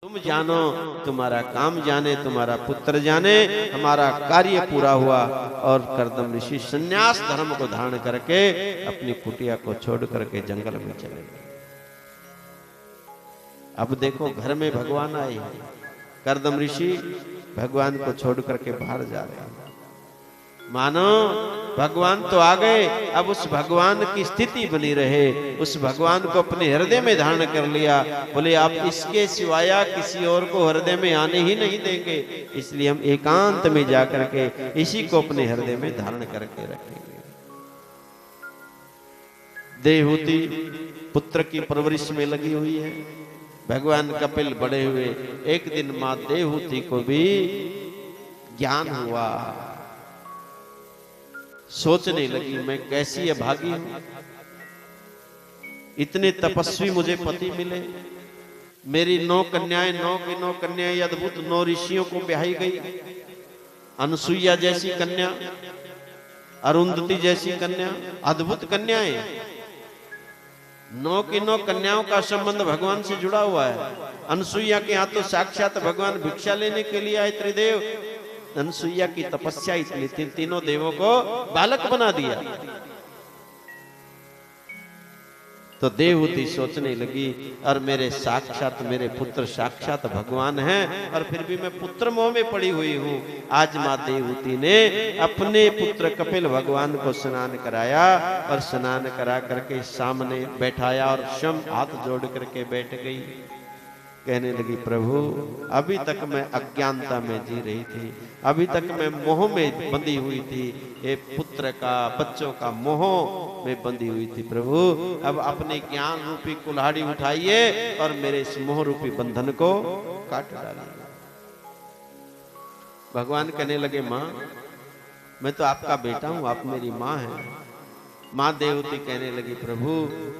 तुम जानो, तुम्हारा काम जाने, तुम्हारा पुत्र जाने, हमारा कार्य पूरा हुआ। और कर्दम ऋषि संन्यास धर्म को धारण करके अपनी कुटिया को छोड़ करके जंगल में चले गए। अब देखो घर में भगवान आए हैं, कर्दम ऋषि भगवान को छोड़ करके बाहर जा रहे हैं। मानो भगवान तो आ गए, अब उस भगवान की स्थिति बनी रहे, उस भगवान को अपने हृदय में धारण कर लिया। बोले आप इसके सिवाया किसी और को हृदय में आने ही नहीं देंगे, इसलिए हम एकांत में जाकर के इसी को अपने हृदय में धारण करके रखेंगे। देवहूति पुत्र की परवरिश में लगी हुई है, भगवान कपिल बड़े हुए। एक दिन मां देवहूति को भी ज्ञान हुआ, सोचने लगी मैं कैसी अभागी हूं, इतने तपस्वी मुझे पति मिले, मेरी 9 कन्याएं 9 की 9 कन्याएं अद्भुत 9 ऋषियों को ब्याही गई। अनसुईया जैसी कन्या, अरुंधति जैसी कन्या, अद्भुत कन्याएं। 9 की 9 कन्याओं का संबंध भगवान से जुड़ा हुआ है। अनसुईया के हाथ तो साक्षात भगवान भिक्षा लेने के लिए आए त्रिदेव। अनसुईया की तपस्या इसलिए थी, तीनों देवों को बालक बना दिया। तो देवहूति सोचने लगी, और मेरे साक्षात मेरे पुत्र साक्षात भगवान हैं, और फिर भी मैं पुत्र मोह में पड़ी हुई हूं। आज मां देवहूति ने अपने पुत्र कपिल भगवान को स्नान कराया, और स्नान करा करके सामने बैठाया और स्वयं हाथ जोड़ करके बैठ गई। कहने लगी प्रभु अभी तक मैं अज्ञानता में जी रही थी, अभी तक मैं मोह में बंधी हुई थी, ये पुत्र का बच्चों का मोह में बंधी हुई थी। प्रभु अब अपने ज्ञान रूपी कुल्हाड़ी उठाइए और मेरे इस मोह रूपी बंधन को काट डालिए। भगवान कहने लगे मां मैं तो आपका बेटा हूं, आप मेरी मां हैं। मां देवहूति कहने लगी प्रभु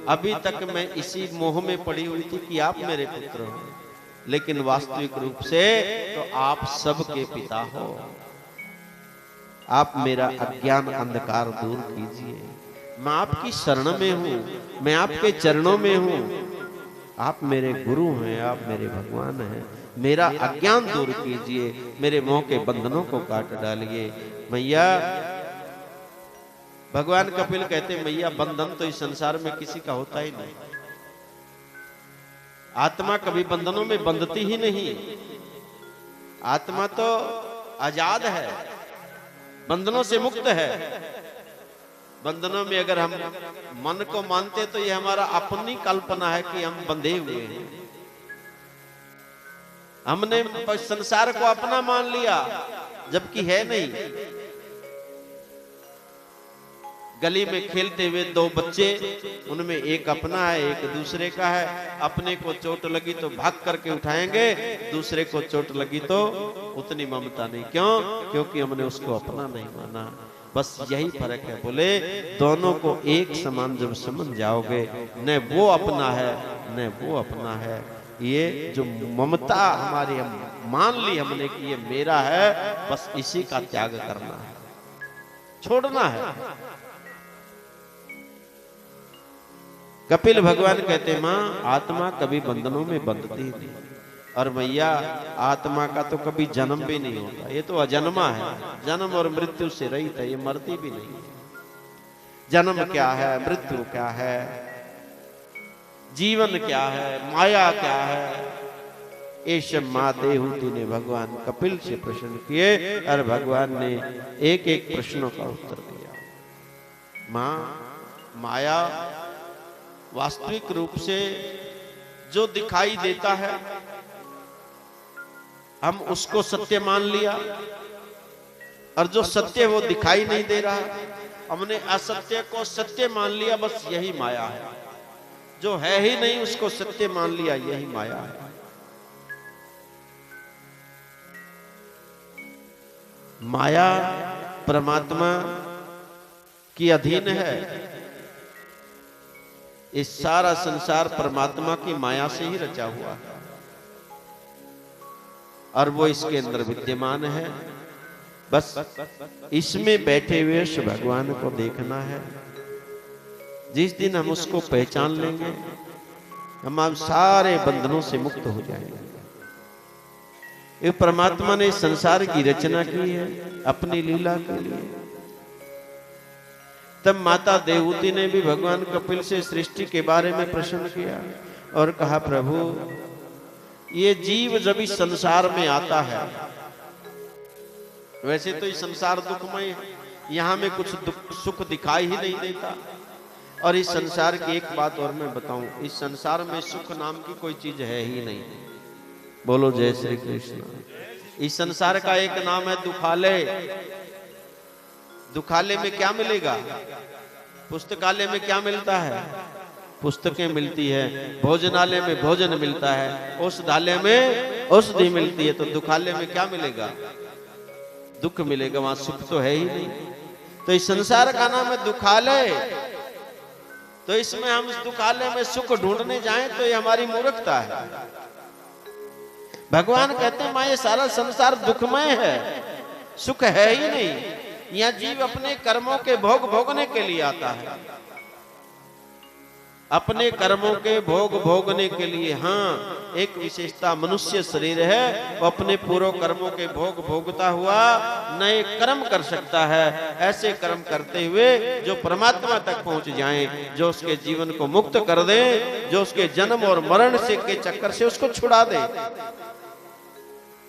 अभी तक मैं इसी मोह में पड़ी हुई थी कि आप मेरे पुत्र हो, लेकिन वास्तविक रूप से तो आप सबके पिता हो। आप मेरा अज्ञान अंधकार दूर कीजिए, मैं आपकी शरण में हूं, मैं आपके चरणों में हूं। आप मेरे गुरु हैं, आप मेरे भगवान हैं, मेरा अज्ञान दूर कीजिए, मेरे मोह के बंधनों को काट डालिए। मैया भगवान कपिल कहते मैया बंधन तो इस संसार में किसी का होता ही नहीं, आत्मा कभी बंधनों में बंधती ही नहीं। आत्मा तो आजाद है, बंधनों से मुक्त है। बंधनों में अगर हम मन को मानते तो ये हमारा अपनी कल्पना है कि हम बंधे हुए हैं। हमने संसार को अपना मान लिया जबकि है नहीं। गली में खेलते हुए 2 बच्चे, उनमें एक अपना है एक दूसरे का है। अपने को चोट लगी तो भाग करके उठाएंगे, दूसरे को चोट लगी तो उतनी ममता नहीं। क्यों? क्योंकि हमने उसको अपना नहीं माना। बस यही फर्क है। बोले दोनों को एक समान जब समझ जाओगे, न वो अपना है न वो अपना है, ये जो ममता हमारी हम मान ली हमने कि ये मेरा है, बस इसी का त्याग करना है, छोड़ना है। कपिल भगवान कहते मां आत्मा कभी बंधनों में बंधती नहीं, और मैया आत्मा का तो कभी जन्म भी नहीं होता, ये तो अजन्मा है, जन्म और मृत्यु से रहित है, ये मरती भी नहीं है। जन्म क्या है, मृत्यु क्या है, जीवन क्या है, माया क्या है, ये सब मां देवहूति ने भगवान कपिल से प्रश्न किए, और भगवान ने एक एक प्रश्नों का उत्तर दिया। मां माया वास्तविक रूप से जो दिखाई देता है हम उसको सत्य मान लिया, और जो सत्य वो दिखाई नहीं दे रहा, हमने असत्य को सत्य मान लिया, बस यही माया है। जो है ही नहीं उसको सत्य मान लिया, यही माया है। माया परमात्मा की अधीन है। इस सारा संसार परमात्मा की माया से ही रचा हुआ है, और वो इसके अंदर विद्यमान है। बस इसमें बैठे हुए भगवान को देखना है। जिस दिन हम उसको पहचान लेंगे, हम सारे बंधनों से मुक्त हो जाएंगे। ये परमात्मा ने संसार की रचना की है अपनी लीला के लिए। तब माता देवहूति ने भी भगवान कपिल से सृष्टि के बारे में प्रश्न किया और कहा, प्रभु ये जीव जब इस संसार में आता है, वैसे तो इस संसार दुखमय है, यहाँ में कुछ सुख दिखाई ही नहीं देता। और इस संसार की एक बात और मैं बताऊं, इस संसार में सुख नाम की कोई चीज है ही नहीं। बोलो जय श्री कृष्ण। इस संसार का एक नाम है दुखालय। दुखालय में क्या मिलेगा? पुस्तकालय में क्या मिलता है? पुस्तकें मिलती है। भोजनालय में भोजन मिलता है। औषधालय में औषधि मिलती है। तो दुखालय में क्या मिलेगा? दुख मिलेगा, वहां सुख तो है ही नहीं। तो इस संसार का नाम है दुखालय। तो इसमें हम इस दुखालय में सुख ढूंढने जाएं तो ये हमारी मूर्खता है। भगवान कहते हैं, मां ये सारा संसार दुखमय है, सुख है ही नहीं। यह जीव अपने कर्मों के भोग भोगने के लिए आता है, अपने कर्मों के भोग भोगने के लिए। हाँ, एक विशेषता मनुष्य शरीर है, वो अपने पूर्व कर्मों के भोग भोगता हुआ नए कर्म कर सकता है। ऐसे कर्म करते हुए जो परमात्मा तक पहुंच जाएं, जो उसके जीवन को मुक्त कर दे, जो उसके जन्म और मरण से के चक्कर से उसको छुड़ा दे,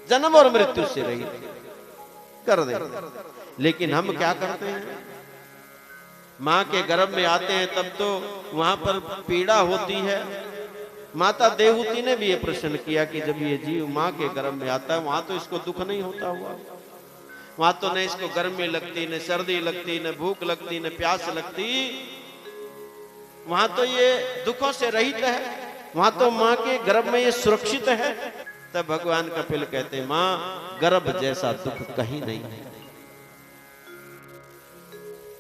जन्म और मृत्यु से रहित कर दे। लेकिन हम क्या करते हैं? मां के गर्भ में आते हैं तब तो वहां पर पीड़ा होती है। माता देवहूति ने भी ये प्रश्न किया कि जब ये जीव मां के गर्भ में आता है, वहां तो इसको दुख नहीं होता हुआ, वहां तो न इसको गर्मी लगती, न सर्दी लगती, न भूख लगती, न प्यास लगती, वहां तो ये दुखों से रहित है, वहां तो मां के गर्भ में ये सुरक्षित है। तब भगवान कपिल कहते, मां गर्भ जैसा दुख कहीं नहीं है।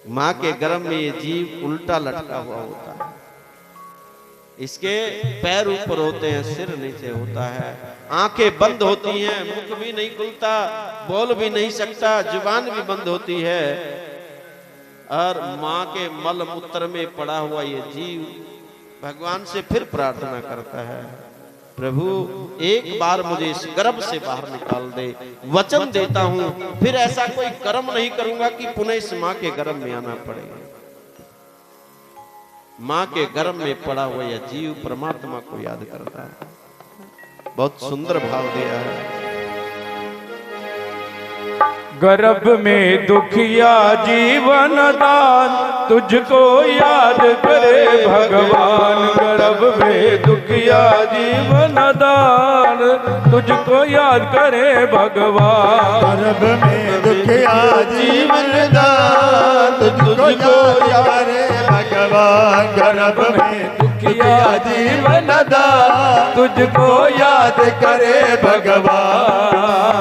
मां के गर्भ में ये जीव उल्टा लटका हुआ होता है, इसके पैर ऊपर होते हैं, सिर नीचे होता है, आंखें बंद होती हैं, मुख भी नहीं खुलता, बोल भी नहीं सकता, जुबान भी बंद होती है। और मां के मल मूत्र में पड़ा हुआ ये जीव भगवान से फिर प्रार्थना करता है, प्रभु एक बार मुझे इस गर्भ से बाहर निकाल दे, वचन देता हूं फिर ऐसा कोई कर्म नहीं करूंगा कि पुनः इस मां के गर्भ में आना पड़े। मां के गर्भ में पड़ा हुआ यह जीव परमात्मा को याद करता है। बहुत सुंदर भाव दिया है। गर्भ में दुखिया जीवन दान, तुझको याद करे भगवान। गर्भ में दुखिया जीवन दान, तुझको याद करे भगवान। गर्भ में दुखिया जीवन दान, तुझको याद करे भगवान। गर्भ में दुखिया जीवन दान, तुझको याद करे भगवान।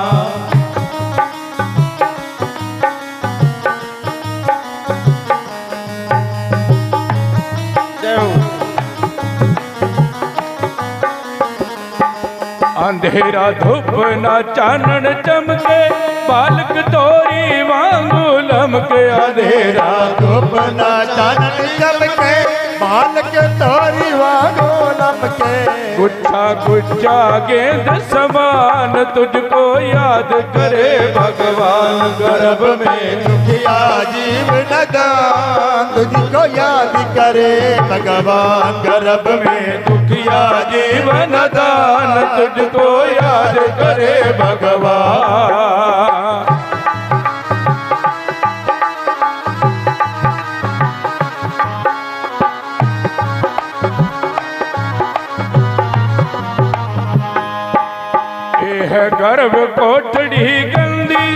अंधेरा धूप ना चानन चमके, बालक तोरी वांगू लमके। अंधेरा धूप ना चानन चमके, बालक तोरी वांगू लमके। गुच्छा गुच्छा गेंद समान, तुझको याद करे भगवान। गर्भ में दुखिया जीवन दान, तुझको याद करे भगवान। गर्भ में दुखिया जीवन दान, तुझको याद करे भगवान। यह गर्भ कोठड़ी गंदी,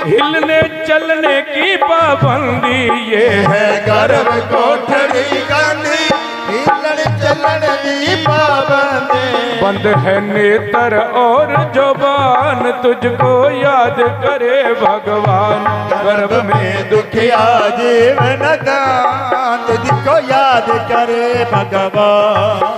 हिलने चलने की पाबंदी। ये है गर्भ कोठड़ी गंदी, हिलने चलने की पाबंदी। बंद है नेत्र और जुबान, तुझको याद करे भगवान। गर्भ में दुखिया जीवन दान, तुझको याद करे भगवान।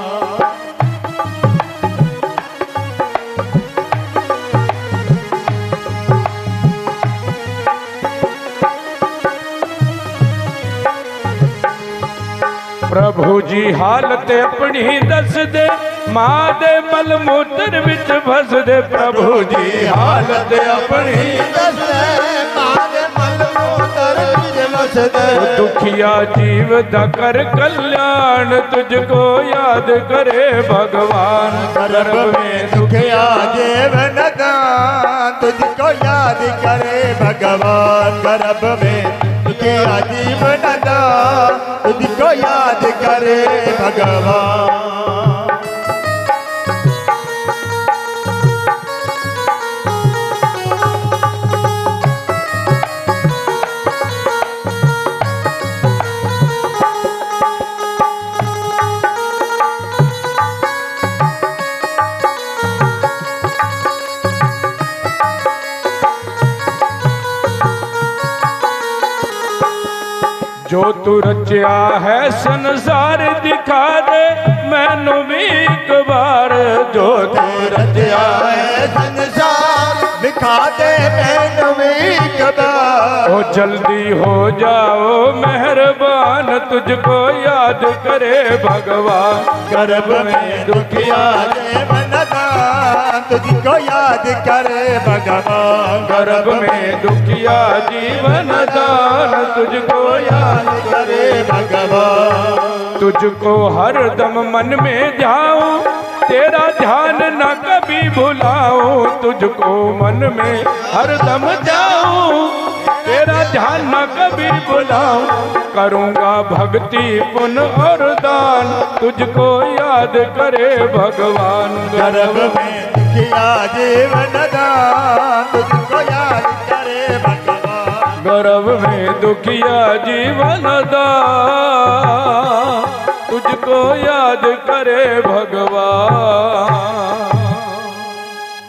प्रभु जी हालत अपनी दस दे, मां दे मल मूत्र विच फसदे प्रभु जी हालत अपनी दसदे मारे मल मूतर विच वसदे दुखिया जीव दा कर कल्याण तुझको याद करे भगवान गर्भ में दुखिया जीव नदान तुझको याद करे भगवान गर्भ में दुखिया जीव नदान तुझको याद करे भगवान जो तू रचिया है संसार दिखा दे मैनू भी एक बार जो तू रचिया है संसार दिखा दे मैनू भी एक बार ओ जल्दी हो जाओ मेहरबान तुझको याद करे भगवान गर्भ में दुखिया जीव नदान तुझको याद करे भगवान गर्भ में दुखिया जीवन दान तुझको याद करे भगवान तुझको हर दम मन में ध्याऊं तेरा ध्यान न कभी भुलाऊं तुझको मन में हर दम ध्याऊं तेरा ध्यान न कभी भुलाऊं करूंगा भक्ति पुण्य और दान तुझको याद करे भगवान गर्भ में दुखिया जीवन दान तुझको याद करे भगवान गर्भ में दुखिया जीवन दान तुझको याद करे भगवान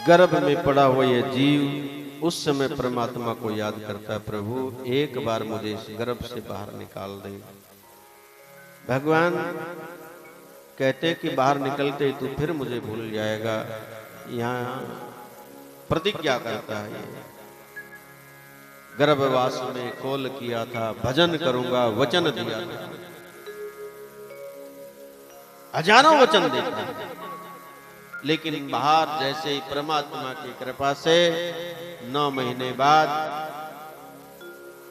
गर्भ में पड़ा हुआ यह जीव उस समय परमात्मा को याद करता है, प्रभु एक बार मुझे इस गर्भ से बाहर निकाल दे। भगवान कहते कि बाहर निकलते तू फिर मुझे भूल जाएगा। यहाँ प्रतिज्ञा करता है, गर्भवास में कौल किया था, भजन करूंगा, वचन दिया था, हजारों वचन देता, लेकिन बाहर जैसे ही परमात्मा की कृपा से 9 महीने बाद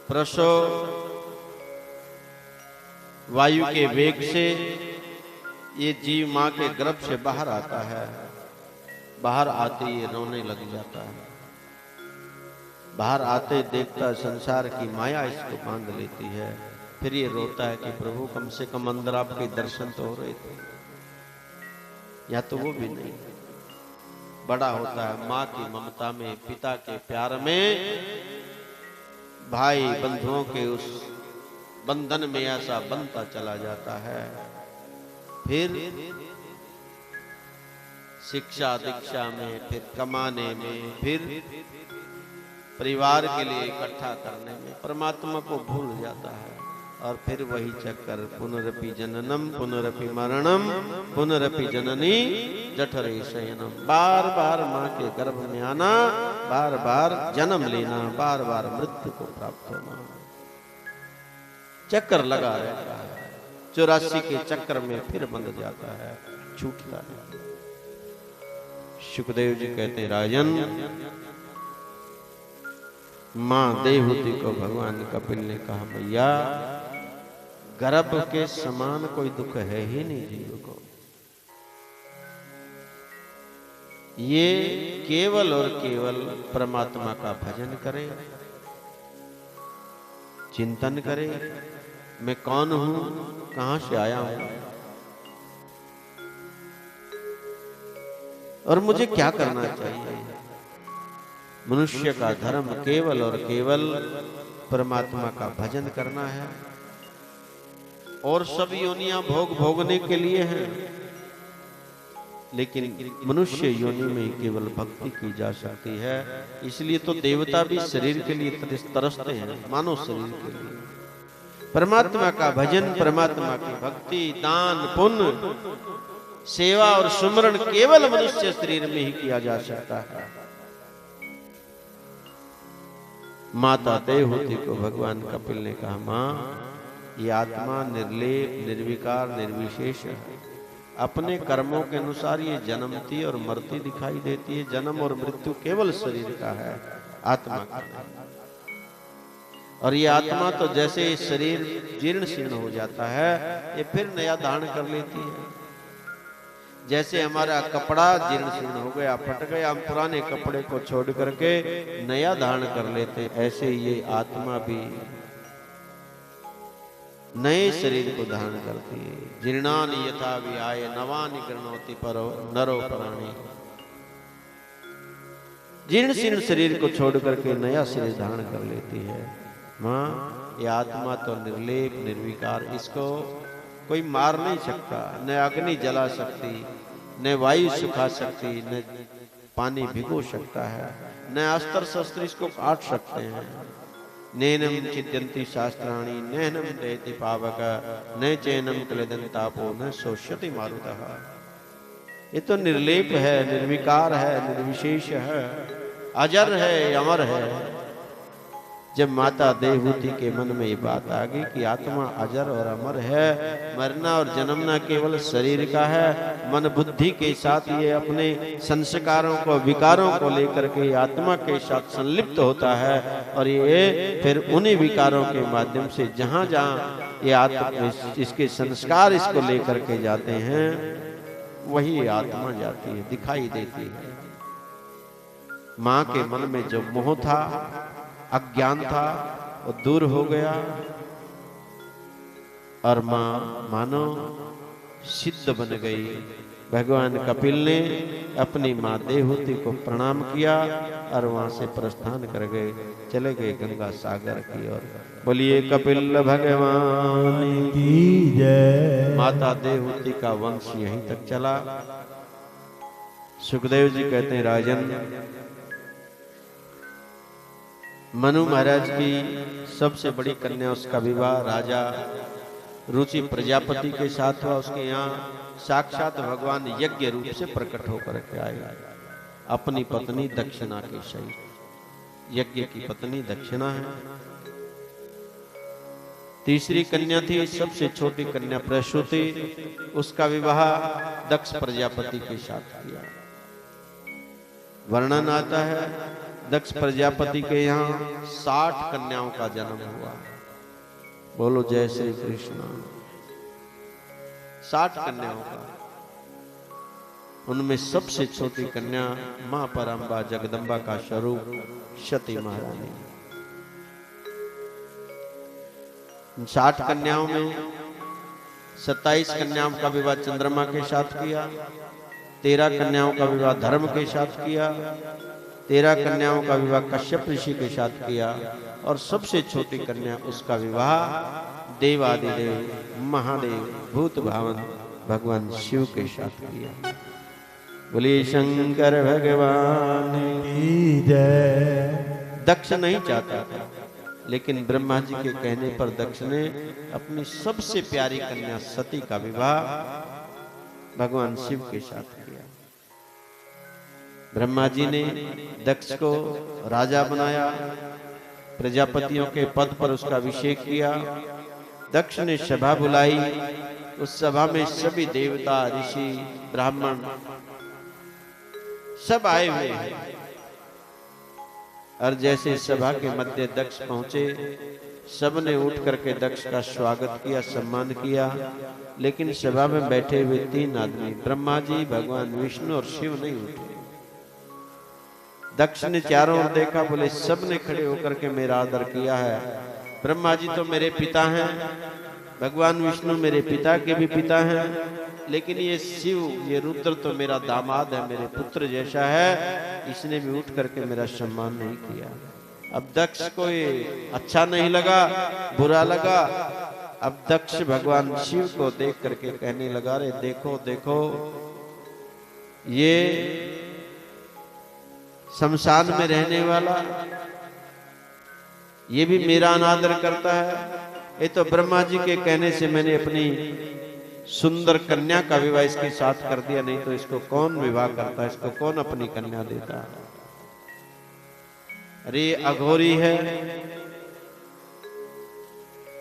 प्रसव वायु के वेग से ये जीव मां के गर्भ से बाहर आता है। बाहर आते ये रोने लग जाता है। बाहर आते देखता संसार की माया इसको बांध लेती है। फिर ये रोता है कि प्रभु कम से कम अंदर आपके दर्शन तो हो रहे थे, या तो वो भी नहीं। बड़ा होता है माँ की ममता में, पिता के प्यार में, भाई बंधुओं के उस बंधन में ऐसा बनता चला जाता है। फिर शिक्षा दीक्षा में, फिर कमाने में, फिर परिवार के लिए इकट्ठा करने में परमात्मा को भूल जाता है। और फिर वही चक्कर, पुनरपि जननम पुनरपि मरणम पुनरपि जननी जठरे शयनम। बार बार माँ के गर्भ में आना, बार बार जन्म लेना, बार बार मृत्यु को प्राप्त होना, चक्कर लगा रहता है। 84 के चक्कर में फिर बंध जाता है, छूटता है। सुखदेव जी कहते हैं, राजन मां देवहूति को भगवान कपिल ने कहा, भैया गर्भ के समान कोई दुख है ही नहीं जीव को। ये केवल और केवल परमात्मा का भजन करे, चिंतन करे, मैं कौन हूं, कहां से आया हूं और मुझे क्या करना चाहिए। मनुष्य का धर्म केवल और केवल परमात्मा का भजन करना है। और सब योनियां भोग भोगने के लिए हैं, लेकिन मनुष्य योनि में केवल भक्ति की जा सकती है। इसलिए तो देवता भी शरीर के लिए तरसते हैं, मानव शरीर के लिए। परमात्मा का भजन, परमात्मा की भक्ति, दान, पुण्य, सेवा और सुमरण केवल मनुष्य शरीर में ही किया जा सकता है। माता देवहूति को भगवान कपिल ने कहा, मां ये आत्मा निर्लेप, निर्विकार, निर्विशेष है। अपने कर्मों के अनुसार ये जन्मती और मरती दिखाई देती है। जन्म और मृत्यु केवल शरीर का है, आत्मा का नहीं। और ये आत्मा तो जैसे ये शरीर जीर्ण शीर्ण हो जाता है, ये फिर नया धारण कर लेती है। जैसे हमारा कपड़ा जीर्ण शीर्ण हो गया, फट गया, हम पुराने कपड़े को छोड़ करके नया धारण कर लेते हैं, ऐसे ये आत्मा भी नए शरीर को धारण करती है। जीर्णानि यथा विहाय नवानि गृह्णाति परो नरो प्राणी। जीर्ण शीर्ण शरीर को छोड़ करके नया शरीर धारण कर लेती है। माँ, ये आत्मा तो निर्लेप निर्विकार, इसको कोई मार नहीं सकता, न अग्नि जला सकती, न वायु सुखा सकती, न पानी भिगो सकता है, न अस्त्र शस्त्र इसको काट सकते हैं। नैनम चिद्यन्ति शास्त्राणि नैनम देति पावक न चैनम क्लेदन्तापो न शोष्यति मारुतः। ये तो निर्लेप है, निर्विकार है, निर्विशेष है, अजर है, अमर है। जब माता देवहूति के मन में ये बात आ गई कि आत्मा अजर और अमर है, मरना और जन्मना केवल शरीर का है, मन बुद्धि के साथ ये अपने संस्कारों को, विकारों को लेकर के आत्मा के साथ संलिप्त होता है, और ये फिर उन्हीं विकारों के माध्यम से जहां जहां ये आत्मा, इसके संस्कार इसको लेकर के जाते हैं, वही आत्मा जाती है, दिखाई देती है। माँ के मन में जो मोह था, अज्ञान था, वो दूर हो गया, और माँ मानो सिद्ध बन गई। भगवान कपिल ने अपनी माँ देवहूति को प्रणाम किया और वहां से प्रस्थान कर गए, चले गए गंगा सागर की ओर। बोलिए कपिल भगवान की जय। माता देवहूति का वंश यहीं तक चला। सुखदेव जी कहते हैं, राजन, मनु महाराज की सबसे बड़ी कन्या, उसका विवाह राजा रुचि प्रजापति के साथ हुआ। उसके यहाँ साक्षात भगवान यज्ञ रूप से प्रकट होकर के आए, अपनी पत्नी दक्षिणा के सहित। यज्ञ की पत्नी दक्षिणा है। तीसरी कन्या थी, सबसे छोटी कन्या प्रसूति, उसका विवाह दक्ष प्रजापति के साथ किया। वर्णन आता है, दक्ष प्रजापति के यहाँ 60 कन्याओं का जन्म हुआ। बोलो जय श्री कृष्ण। 60 कन्याओं का। उनमें सबसे छोटी कन्या मां परम्बा जगदम्बा का स्वरूप सती महारानी। 60 कन्याओं में 27 कन्याओं का विवाह चंद्रमा के साथ किया, 13 कन्याओं का विवाह धर्म के साथ किया, 13 कन्याओं का विवाह कश्यप ऋषि के साथ किया, और सबसे छोटी कन्या उसका विवाह देवादिदेव महादेव भूत भावन भगवान शिव के साथ किया। बोलिए शंकर भगवान की जय। दक्ष नहीं चाहता था, लेकिन ब्रह्मा जी के कहने पर दक्ष ने अपनी सबसे प्यारी कन्या सती का विवाह भगवान शिव के साथ किया। ब्रह्मा जी ने दक्ष को राजा बनाया, प्रजापतियों के पद पर उसका अभिषेक किया। दक्ष ने सभा बुलाई, उस सभा में सभी देवता, ऋषि, ब्राह्मण सब आए हुए हैं। और जैसे सभा के मध्य दक्ष पहुंचे, सबने उठ करके दक्ष का स्वागत किया, सम्मान किया। लेकिन सभा में बैठे हुए 3 आदमी, ब्रह्मा जी, भगवान विष्णु और शिव, नहीं उठे। दक्ष ने चारों ओर देखा, बोले सबने खड़े होकर के मेरा आदर किया है। ब्रह्मा जी तो मेरे पिता हैं, भगवान विष्णु मेरे पिता के भी पिता हैं, लेकिन ये शिव, ये रुद्र तो मेरा दामाद है, मेरे पुत्र जैसा है, इसने भी उठ करके मेरा सम्मान नहीं किया। अब दक्ष को ये अच्छा नहीं लगा, बुरा लगा। अब दक्ष भगवान शिव को देख करके कहने लगा, रे देखो देखो, ये शमशान में रहने वाला, ये भी मेरा अनादर करता है। ये तो ब्रह्मा जी के कहने से मैंने अपनी सुंदर कन्या का विवाह इसके साथ कर दिया, नहीं तो इसको कौन विवाह करता है, इसको कौन अपनी कन्या देता। अरे अघोरी है,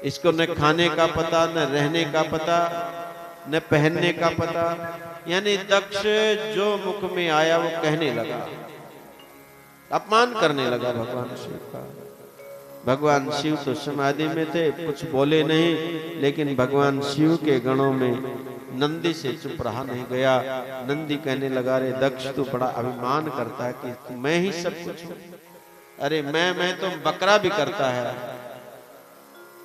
इसको न खाने का पता, न रहने का पता, न पहनने का पता। यानी दक्ष जो मुख में आया वो कहने लगा, अपमान करने लगा भगवान शिव का। भगवान शिव तो समाधि में थे, कुछ बोले नहीं, लेकिन भगवान शिव के गणों में नंदी से चुप रहा नहीं गया। नंदी कहने लगा, रे दक्ष तू बड़ा अभिमान करता है कि मैं ही सब कुछ हूं। अरे मैं तो बकरा भी करता है।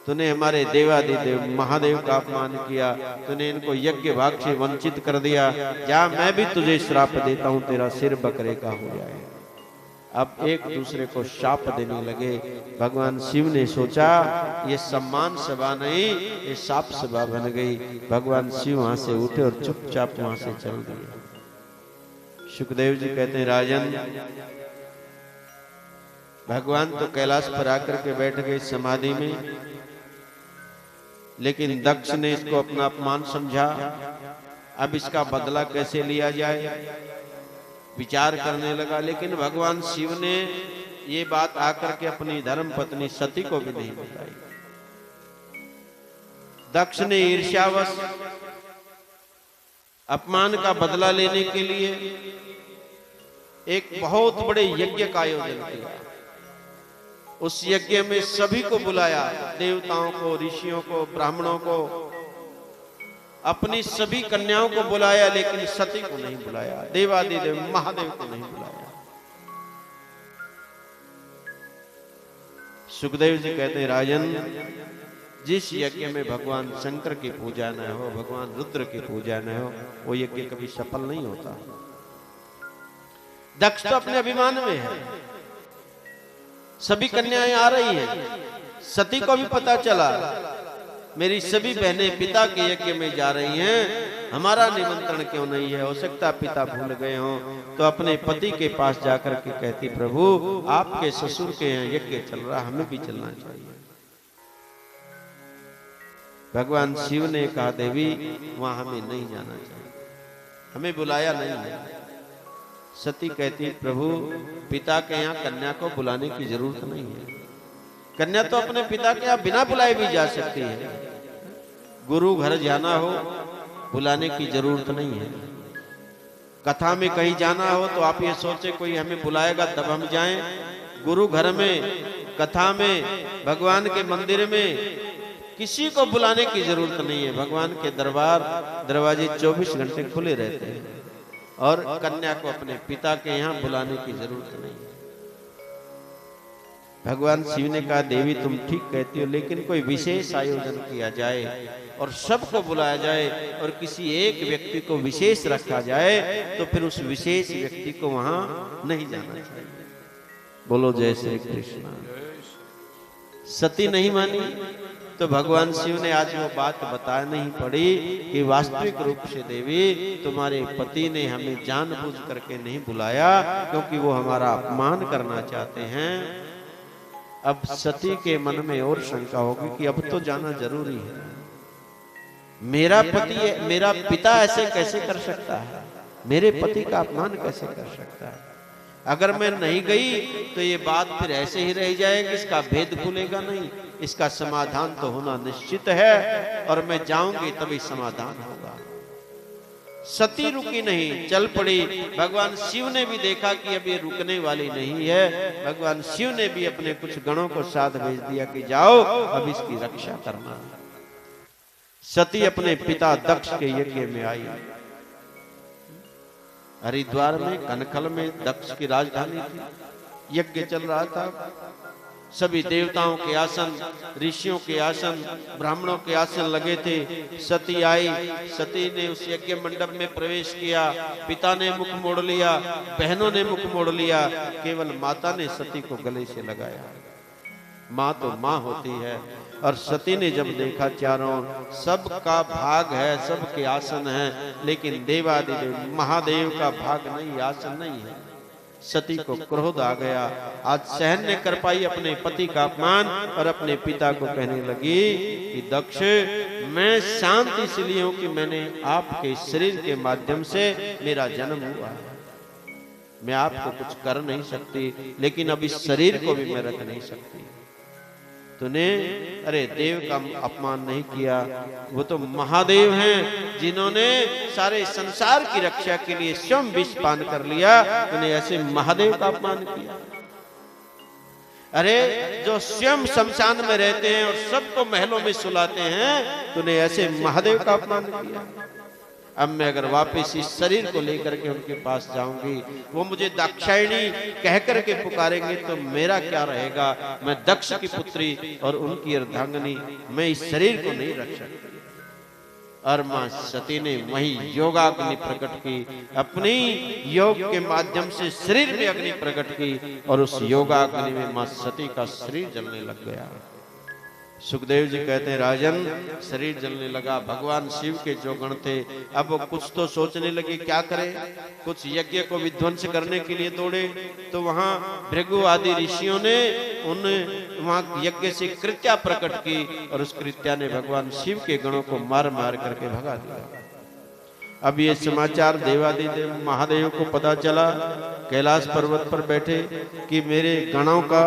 तूने हमारे देवादिदेव महादेव का अपमान किया, तूने इनको यज्ञ भाग से वंचित कर दिया। जा, मैं भी तुझे श्राप देता हूं, तेरा सिर बकरे का हो जाए। अब एक दूसरे को शाप देने लगे। भगवान शिव ने सोचा ये सम्मान सभा नहीं, ये शाप सभा बन गई। भगवान शिव वहां से उठे और चुपचाप वहां से चल दिए। सुखदेव जी कहते हैं, राजन भगवान तो कैलाश पर आकर के बैठ गए समाधि में, लेकिन दक्ष ने इसको अपना अपमान समझा। अब इसका बदला कैसे लिया जाए विचार करने लगा। लेकिन भगवान शिव ने ये बात आकर के अपनी धर्म पत्नी सती को भी नहीं बताई। दक्ष ने ईर्ष्यावश अपमान का बदला लेने के लिए एक बहुत बड़े यज्ञ का आयोजन किया। उस यज्ञ में सभी को बुलाया, देवताओं को, ऋषियों को, ब्राह्मणों को, अपनी सभी कन्याओं को बुलाया, लेकिन सती को नहीं बुलाया, देवादिदेव महादेव को नहीं बुलाया। सुखदेव जी कहते हैं, राजन जिस यज्ञ में भगवान शंकर की पूजा न हो, भगवान रुद्र की पूजा न हो, वो यज्ञ कभी सफल नहीं होता। दक्ष तो अपने अभिमान में है, सभी कन्याएं आ रही हैं। सती को भी पता चला मेरी सभी बहनें पिता के यज्ञ में जा रही हैं, हमारा निमंत्रण क्यों नहीं है। हो सकता पिता भूल गए हों। तो अपने पति के पास जाकर के कहती, प्रभु आपके ससुर के यहाँ यज्ञ चल रहा, हमें भी चलना चाहिए। भगवान शिव ने कहा, देवी वहां हमें नहीं जाना चाहिए, हमें बुलाया नहीं है। सती कहती, प्रभु पिता के यहाँ कन्या को बुलाने की जरूरत नहीं है। कन्या तो अपने पिता के यहाँ बिना बुलाए भी जा सकती है। गुरु घर जाना हो, बुलाने की जरूरत नहीं है। कथा में कहीं जाना हो तो आप ये सोचे कोई हमें बुलाएगा तब हम जाएं। गुरु घर में, कथा में, भगवान के मंदिर में किसी को बुलाने की जरूरत नहीं है। भगवान के दरवाजे 24 घंटे खुले रहते हैं और कन्या को अपने पिता के यहाँ बुलाने की जरूरत नहीं है। भगवान शिव ने कहा, देवी तुम ठीक कहती हो, लेकिन कोई विशेष आयोजन किया जाए और सबको बुलाया जाए और किसी एक व्यक्ति को विशेष रखा जाए, तो फिर उस विशेष व्यक्ति को वहां नहीं जाना चाहिए। बोलो जय श्री कृष्ण। सती नहीं मानी तो भगवान शिव ने आज वो बात बता नहीं पड़ी कि वास्तविक रूप से देवी तुम्हारे पति ने हमें जानबूझ करके नहीं बुलाया, क्योंकि वो हमारा अपमान करना चाहते हैं। अब सती के मन में और शंका होगी कि अब तो जाना जरूरी है। मेरा पति, मेरा पिता ऐसे कैसे कर सकता है, मेरे पति का अपमान कैसे कर सकता है। अगर मैं नहीं गई तो ये बात फिर ऐसे ही रह जाएगी, इसका भेद खुलेगा नहीं। इसका समाधान तो होना निश्चित है और मैं जाऊंगी तभी समाधान होगा। सती रुकी नहीं, चल पड़ी। भगवान शिव ने भी देखा कि अब ये रुकने वाली नहीं है। भगवान शिव ने भी अपने कुछ गणों को साथ भेज दिया कि जाओ अब इसकी रक्षा करना। सती अपने पिता दक्ष के यज्ञ में आई। हरिद्वार में कनखल में दक्ष की राजधानी थी। यज्ञ चल रहा था, सभी देवताओं के आसन, ऋषियों के आसन, ब्राह्मणों के आसन लगे थे। सती आई, सती ने उस यज्ञ मंडप में प्रवेश किया। पिता ने मुख मोड़ लिया, बहनों ने मुख मोड़ लिया, केवल माता ने सती को गले से लगाया। माँ तो माँ होती है। और सती ने जब देखा चारों सबका भाग है, सबके आसन हैं, लेकिन देवादिदेव महादेव का भाग नहीं, आसन नहीं है। सती को क्रोध आ गया। आज सहन ने कर पाई अपने पति का अपमान और अपने पिता को कहने लगी कि दक्ष मैं शांत इसलिए हूं कि मैंने आपके शरीर के माध्यम से मेरा जन्म हुआ है। मैं आपको कुछ कर नहीं सकती, लेकिन अब इस शरीर को भी मैं रख नहीं सकती। तूने अरे देव का अपमान नहीं किया, वो तो महादेव हैं जिन्होंने सारे संसार की रक्षा के लिए स्वयं विष पान कर लिया, तूने ऐसे महादेव का अपमान किया। अरे जो स्वयं शमशान में रहते हैं और सबको महलों में सुलाते हैं, तूने ऐसे महादेव का अपमान किया। अब मैं अगर वापस इस शरीर को लेकर के उनके पास जाऊंगी, वो मुझे दाक्षायणी कह करके पुकारेंगे तो मेरा क्या रहेगा? मैं दक्ष की पुत्री और उनकी अर्धांगिनी, मैं इस शरीर को नहीं रख सकती। और मां सती ने वही योगाग्नि प्रकट की, अपनी योग के माध्यम से शरीर में अग्नि प्रकट की और उस योगाग्नि में मां सती का शरीर जलने लग गया। सुखदेव जी कहते हैं राजन, शरीर जलने लगा। भगवान शिव के जो गण थे अब वो कुछ तो सोचने लगे क्या करें, कुछ यज्ञ को विध्वंस करने के लिए दौड़े। तो वहां भृगु आदि ऋषियों ने उन वहां यज्ञ से कृत्या प्रकट की और उस कृत्या ने भगवान शिव के गणों को मार मार करके भगा दिया। अब ये समाचार देवादिदेव महादेव को पता चला, कैलाश पर्वत पर बैठे कि मेरे गणों का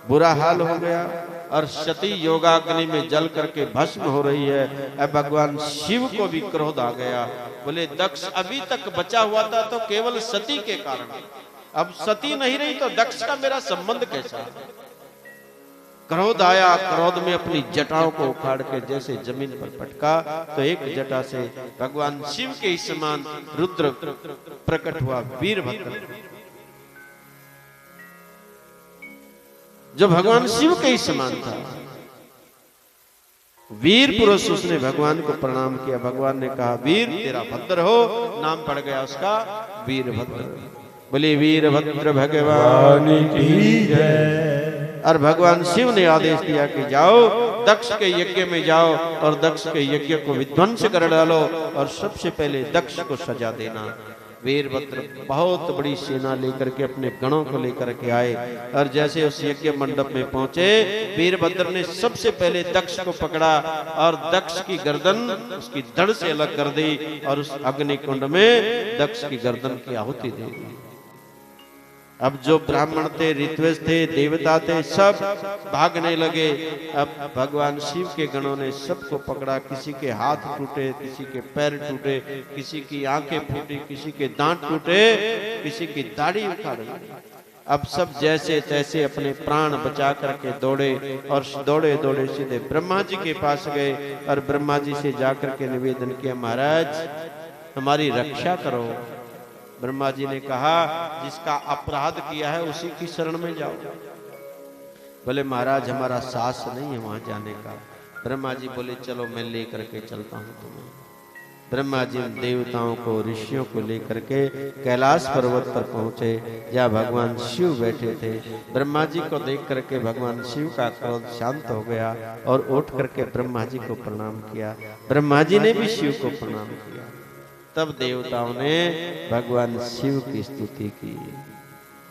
बुरा हाल हो गया और सती योगाग्नि में जल करके भस्म हो रही है। अब भगवान शिव को भी क्रोध आ गया। बोले दक्ष अभी तक बचा हुआ था तो केवल सती के कारण, अब सती नहीं रही तो दक्ष का मेरा संबंध कैसा? क्रोध आया, क्रोध में अपनी जटाओं को उखाड़ के जैसे जमीन पर पटका तो एक जटा से भगवान शिव के ही समान रुद्र प्रकट हुआ, वीरभद्र, जो भगवान शिव के ही समान था। वीर पुरुष, उसने भगवान को प्रणाम किया। भगवान ने कहा वीर तेरा भद्र हो, नाम पड़ गया उसका वीरभद्र। बोले वीरभद्र भगवान की जय। और भगवान शिव ने आदेश दिया कि जाओ दक्ष के यज्ञ में जाओ और दक्ष के यज्ञ को विध्वंस कर डालो और सबसे पहले दक्ष को सजा देना। वीरभद्र बहुत बड़ी सेना लेकर के अपने गणों को लेकर के आए और जैसे उस यज्ञ मंडप में पहुंचे, वीरभद्र ने सबसे पहले दक्ष को पकड़ा और दक्ष की गर्दन उसकी धड़ से अलग कर दी और उस अग्नि कुंड में दक्ष की गर्दन की आहुति दे दी। अब जो ब्राह्मण थे, ऋत्विज थे, देवता थे, सब भागने लगे। अब भगवान शिव के गणों ने सबको पकड़ा, किसी के हाथ टूटे, किसी के पैर टूटे, किसी की आंखें फूटी, किसी के दांत टूटे, किसी की दाढ़ी उखाड़ गई। अब सब जैसे तैसे अपने प्राण बचा करके दौड़े और दौड़े दौड़े सीधे ब्रह्मा जी के पास गए और ब्रह्मा जी से जाकर के निवेदन किया महाराज हमारी रक्षा करो। ब्रह्मा जी ने कहा जिसका अपराध किया है उसी की शरण में जाओ। बोले महाराज हमारा साहस नहीं है वहां जाने का। ब्रह्मा जी बोले चलो मैं लेकर के चलता हूं तुम्हें। ब्रह्मा जी देवताओं को, ऋषियों को लेकर के कैलाश पर्वत पर पहुंचे जहाँ भगवान शिव बैठे थे। ब्रह्मा जी को देख करके भगवान शिव का क्रोध शांत हो गया और उठ करके ब्रह्मा जी को प्रणाम किया। ब्रह्मा जी ने भी शिव को प्रणाम किया। तब देवताओं ने भगवान शिव की स्तुति की।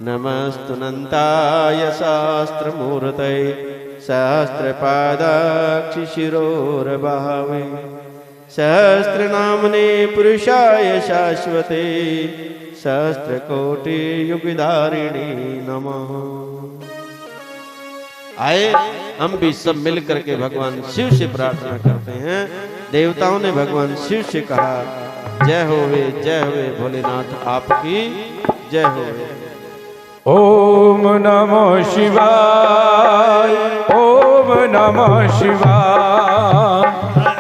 नमस्तुनंताय शास्त्र मूर्तये सहस्त्रपादाक्षि शिरोर्भावे सहस्त्र नामने पुरुषाय शाश्वते सहस्त्रकोटि युगधारिणी नमः। आए हम भी सब मिल करके भगवान शिव से प्रार्थना करते हैं। देवताओं ने भगवान शिव से कहा जय होवे भोलेनाथ आपकी जय होवे। ओम नमः शिवाय, ओम नमः शिवाय,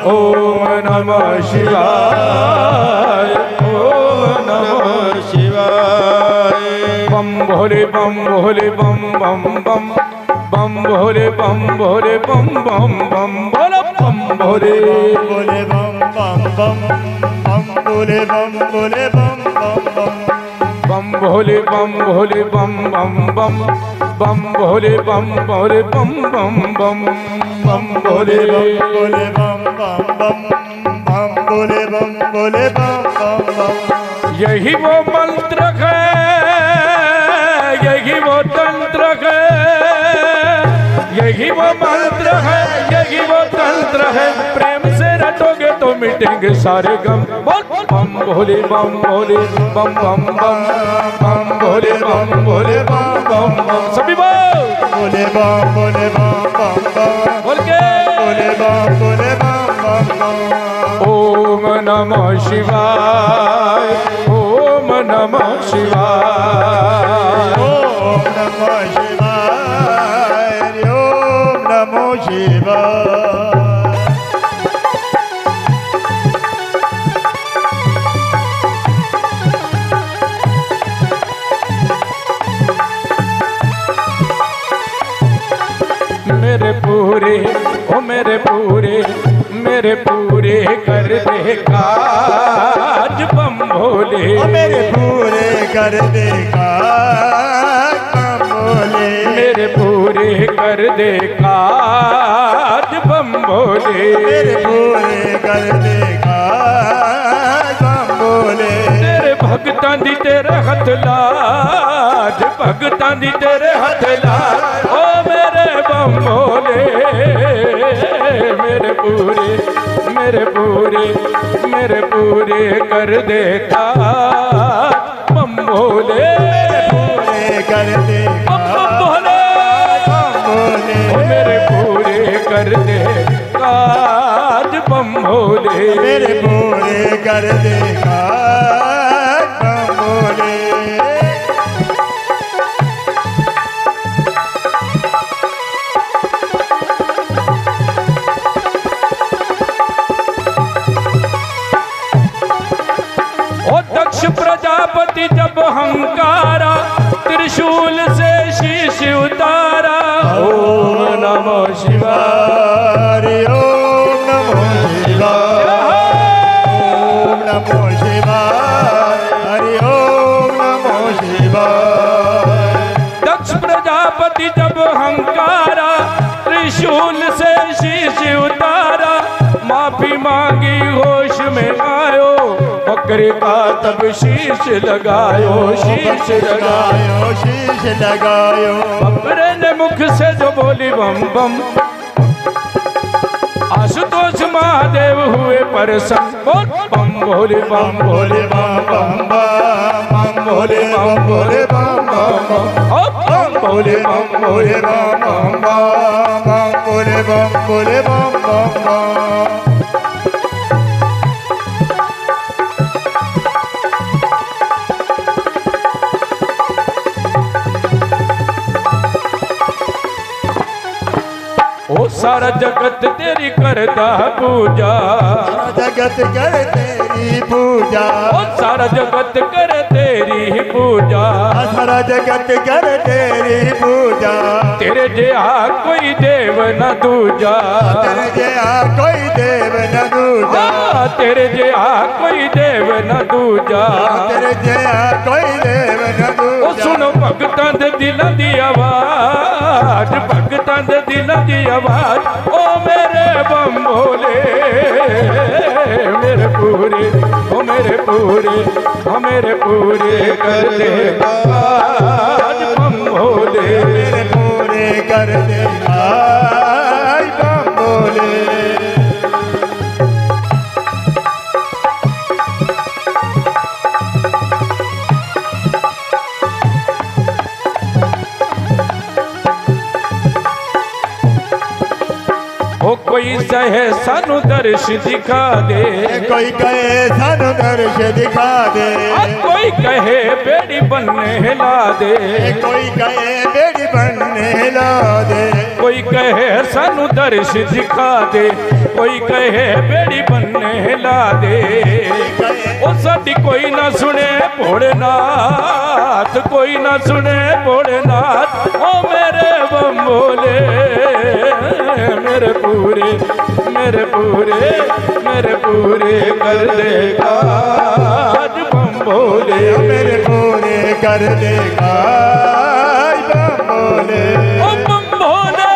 ओम नमः शिवाय, ओम नमः शिवाय। बम भोले बम भोले बम बम बम बम भोले बम भोले बम बम बम बोलो बम भोले बोले बम बम बम बम बोले बम बोले बम बम बम बम भोले बम भोले बम बम बम बम भोले बम भोले बम बम बम बम भोले बम बोले बम बम बम बम बोले बम बोले बम बम बम। यही वो मंत्र है, यही वो तंत्र है, यही वो मंत्र है, यही वो तंत्र है। प्रेम से रटोगे तो मिटेंगे सारे गम। बम भोले बम भोले बम बम बम बम भोले बम भोले बम बम बम। सभी बोल बोले बम बोले बम बम बम बोल के बोले बम बोले बम बम बम। ओम नमः शिवाय, ओम नमः शिवाय। ओम नमः शिवाय, ओम नमो शिवाय। मेरे पूरे ओ मेरे पूरे कर दे काज बम भोले। मेरे पूरे कर दे काज बम भोले। मेरे पूरे कर दे काज बम भोले। मेरे पूरे कर दे काज बम भोले। तेरे भगतां दी तेरे हथ लाज, भगतां दी तेरे हथ लाज। ओ मेरे बम भोले, मेरे पूरे कर दे काज बम भोले। पूरे कर दे बम भोले, बम भोले। ओ मेरे पूरे कर दे काज बम भोले। मेरे पूरे कर दे काज बम भोले। दक्ष प्रजापति जब हंकारा, त्रिशूल से शीश उतारा। ओम नमः शिवाय, ओम नमो शिवाय, ओम नमो शिवाय, हरि ओम नमो शिवाय। दक्ष प्रजापति जब हंकारा, त्रिशूल से शीश उतारा। माफी मांगी होश में आयो, बकरे का तब शीश लगायो, शीश लगायो, शीश लगायो। बकरे ने मुख से जो बोली बम बम, आशुतोष महादेव हुए प्रसन्न। बोल बम भोले बम भोले बम बम बम भोले बम भोले बम बम भोले बम भोले बम बम भोले बम भोले बम बम। ओ सारा जगत तेरी करता पूजा, जगत कर तेरी पूजा। ओ सारा जगत कर तेरी पूजा। सारा जगत कर तेरी पूजा। तेरे जया कोई देव न दूजा, तेरे जया कोई देव न दूजा। तेरे जया कोई देव न दूजा। तेरे जया कोई देव न दूजा। ओ सुनो भगतां दे दिलां दी आवाज, भगतां दे दिलां दी आवाज। ओ मेरे बम भोले, मेरे पूरे, ओ मेरे पूरे, ओ मेरे पूरे कर दे काज बम भोले। मेरे पूरे कर दे काज बम भोले। ओ कोई सहे सानू दर्श दिखा दे, कोई कहे सानू दर्श दिखा दे। कोई कहे बेड़ी बनने ला दे, कोई कहे बेड़ी बनने ला दे। कोई कहे सानू दर्श दिखा दे, कोई कहे बेड़ी बनने ला दे। ओ साडी कोई ना सुने भोलेनाथ, कोई ना सुने भोलेनाथ। ओ मेरे बम भोले, मेरे पूरे, मेरे पूरे, मेरे पूरे कर दे काज बम भोले। मेरे पूरे कर दे काज बम भोले। ओ बम भोले,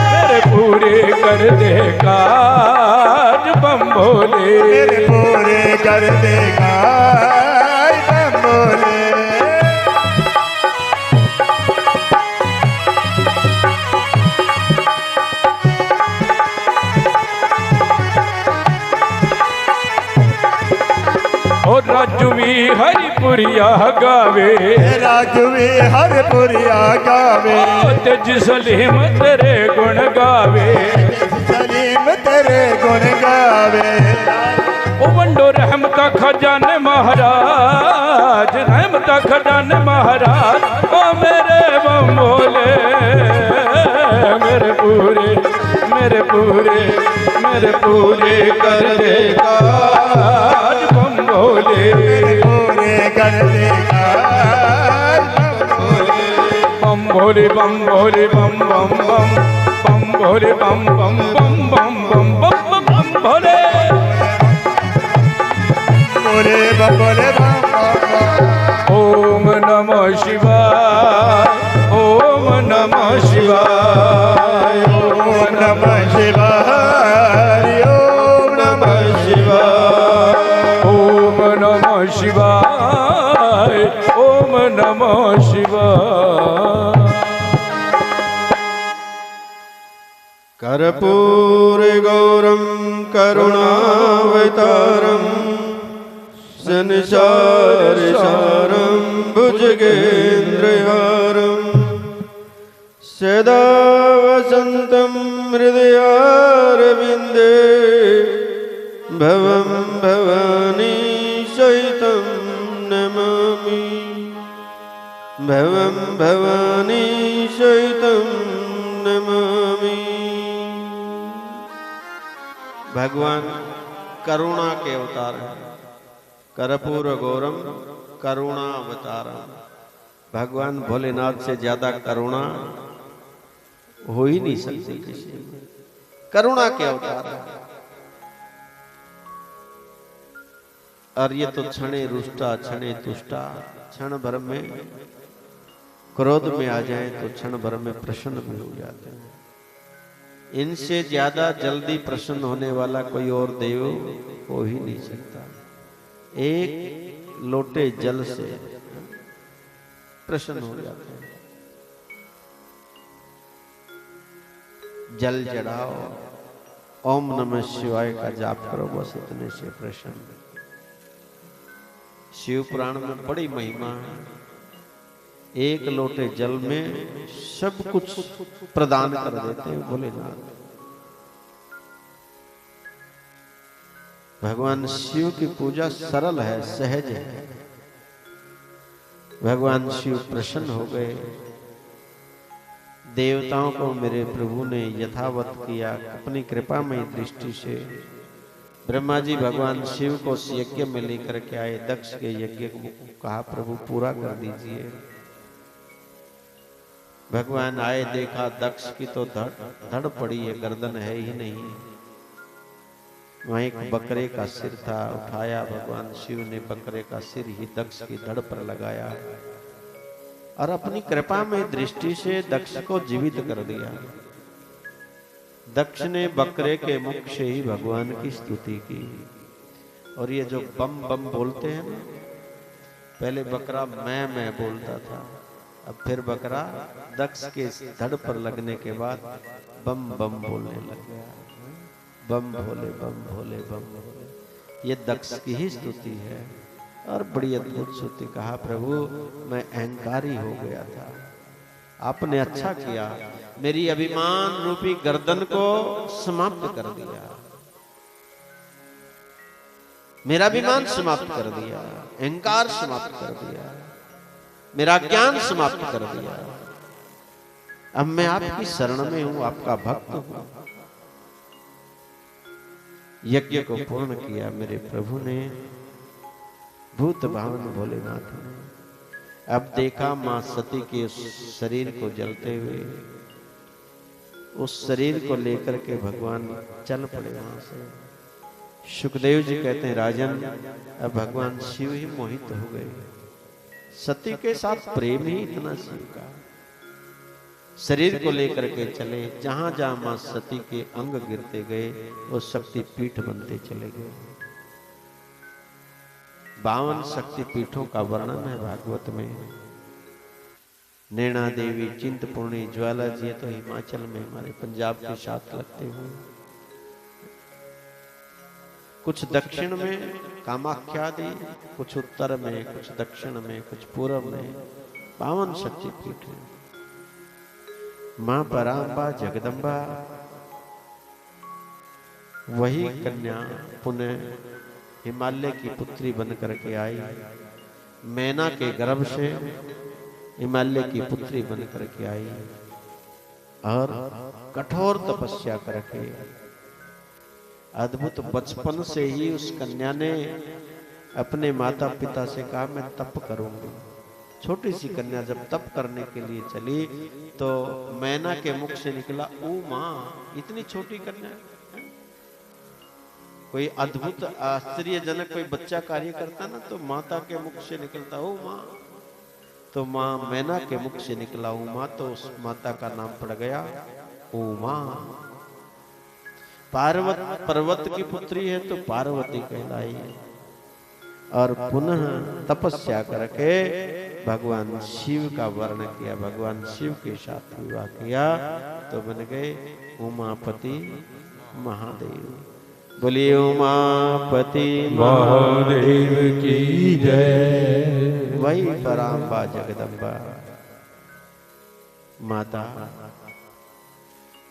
मेरे पूरे कर दे काज बम भोले। मेरे पूरे कर दे काज बम भोले। और राजू भी हरिपुरिया गावे, राघवे हरपुरिया गावे, तेज सलीम तेरे गुण गावे, सलीम तेरे गुण गावे। ओ वंडो रहमता खजाने महाराज, रहमता खजाने महाराज, ओ मेरे बम भोले, मेरे पूरे मेरे पूरे मेरे पूरे कर दे काज बम भोले, पूरे कर दे काज बम भोले बम भोले बम बम बम बम भोले बम बम बम बम बम बम बम भोले बोले बम बोले बम बम। ओम नमः शिवाय, ओम नमः शिवाय, ओम नमः शिवाय, ओम नमः शिवाय, ओम नमः शिवाय, ओम नमः शिवाय। कर्पूर गौरम करुणावतारम संसार सारम भुजगेन्द्रहारम सदा वसंतम हृदयारविंदे भवं भवानी सहितं नमामि, भवं भवानी सहितं नमामि। भगवान करुणा के अवतार है। कर्पूर गौरम करुणा अवतारम। भगवान भोलेनाथ से ज्यादा करुणा हो ही नहीं सकती किसी में। करुणा के अवतार है। और ये तो क्षणे रुष्टा क्षणे तुष्टा, क्षण भर में क्रोध में आ जाए तो क्षण भर में प्रसन्न भी हो जाते हैं। इनसे ज्यादा जल्दी प्रसन्न होने वाला कोई और देव हो ही नहीं सकता। एक लोटे जल से प्रसन्न हो जाते हैं। जल चढ़ाओ, ओम नमः शिवाय का जाप करो, बस इतने से प्रसन्न। शिव पुराण में बड़ी महिमा है। एक लोटे जल में सब कुछ प्रदान कर देते हैं भोलेनाथ। भगवान शिव की पूजा सरल है, सहज है। भगवान शिव प्रसन्न हो गए। देवताओं को मेरे प्रभु ने यथावत किया अपनी कृपामयी दृष्टि से। ब्रह्मा जी भगवान शिव को उस यज्ञ में लेकर के आए। दक्ष के यज्ञ को कहा प्रभु पूरा कर दीजिए। भगवान आए, देखा दक्ष की तो धड़ पड़ी है, गर्दन है ही नहीं। वहां एक बकरे का सिर था, उठाया भगवान शिव ने बकरे का सिर ही दक्ष की धड़ पर लगाया और अपनी कृपा में दृष्टि से दक्ष को जीवित कर दिया। दक्ष ने बकरे के मुख से ही भगवान की स्तुति की। और ये जो बम बम बोलते हैं ना, पहले बकरा मैं बोलता था, अब फिर बकरा दक्ष के धड़ पर लगने के बाद बम बम बोलने लग गया। बम भोले बम भोले बम भोले। ये दक्ष की ही स्तुति है। और बड़ी अद्भुत स्तुति। कहा प्रभु मैं अहंकारी हो गया था, आपने अच्छा किया, मेरी अभिमान रूपी गर्दन को समाप्त कर दिया, मेरा अभिमान समाप्त कर दिया, अहंकार समाप्त कर दिया, मेरा ज्ञान समाप्त कर दिया। अब मैं आपकी शरण में हूं, आपका भक्त हूं। यज्ञ को पूर्ण किया मेरे प्रभु ने, भूत भावन भोलेनाथ ने। अब देखा मां सती के उस शरीर को जलते हुए, उस शरीर को लेकर के भगवान चल पड़े वहां से। सुखदेव जी कहते हैं राजन, अब भगवान शिव ही मोहित हो गए। सती के साथ प्रेम ही इतना शिव का। शरीर को लेकर के चले, जहां जहां मां सती के अंग गिरते गए वो शक्ति पीठ बनते चले गए। 52 शक्ति पीठों का वर्णन है भागवत में। नैना देवी, चिंतपूर्णी, ज्वाला जी तो हिमाचल में हमारे पंजाब के साथ लगते हुए, कुछ दक्षिण में कामाख्या आदि, कुछ उत्तर में, कुछ दक्षिण में, कुछ पूर्व में 52 शक्तिपीठ है। मां पराम्बा जगदम्बा वही कन्या पुनः हिमालय की पुत्री बनकर के आई। मैना के गर्भ से हिमालय की पुत्री बनकर के आई और कठोर तपस्या करके अद्भुत बचपन से ही उस कन्या ने अपने माता पिता से कहा मैं तप करूंगी। छोटी सी कन्या जब तप करने के लिए चली तो मैना के मुख से निकला, ओ माँ, इतनी छोटी कन्या। कोई अद्भुत आश्चर्यजनक कोई बच्चा कार्य करता ना तो माता के मुख से निकलता ओ माँ। तो माँ मैना के मुख से निकला उमा, तो उस माता का नाम पड़ गया उमा। पर्वत की पुत्री है तो पार्वती कहलाई। और पुनः तपस्या करके भगवान शिव का वर्ण किया, भगवान शिव के साथ विवाह किया तो बन गए उमापति महादेव। बोलिए उमापति महादेव की जय। वही पराम्बा जगदम्बा माता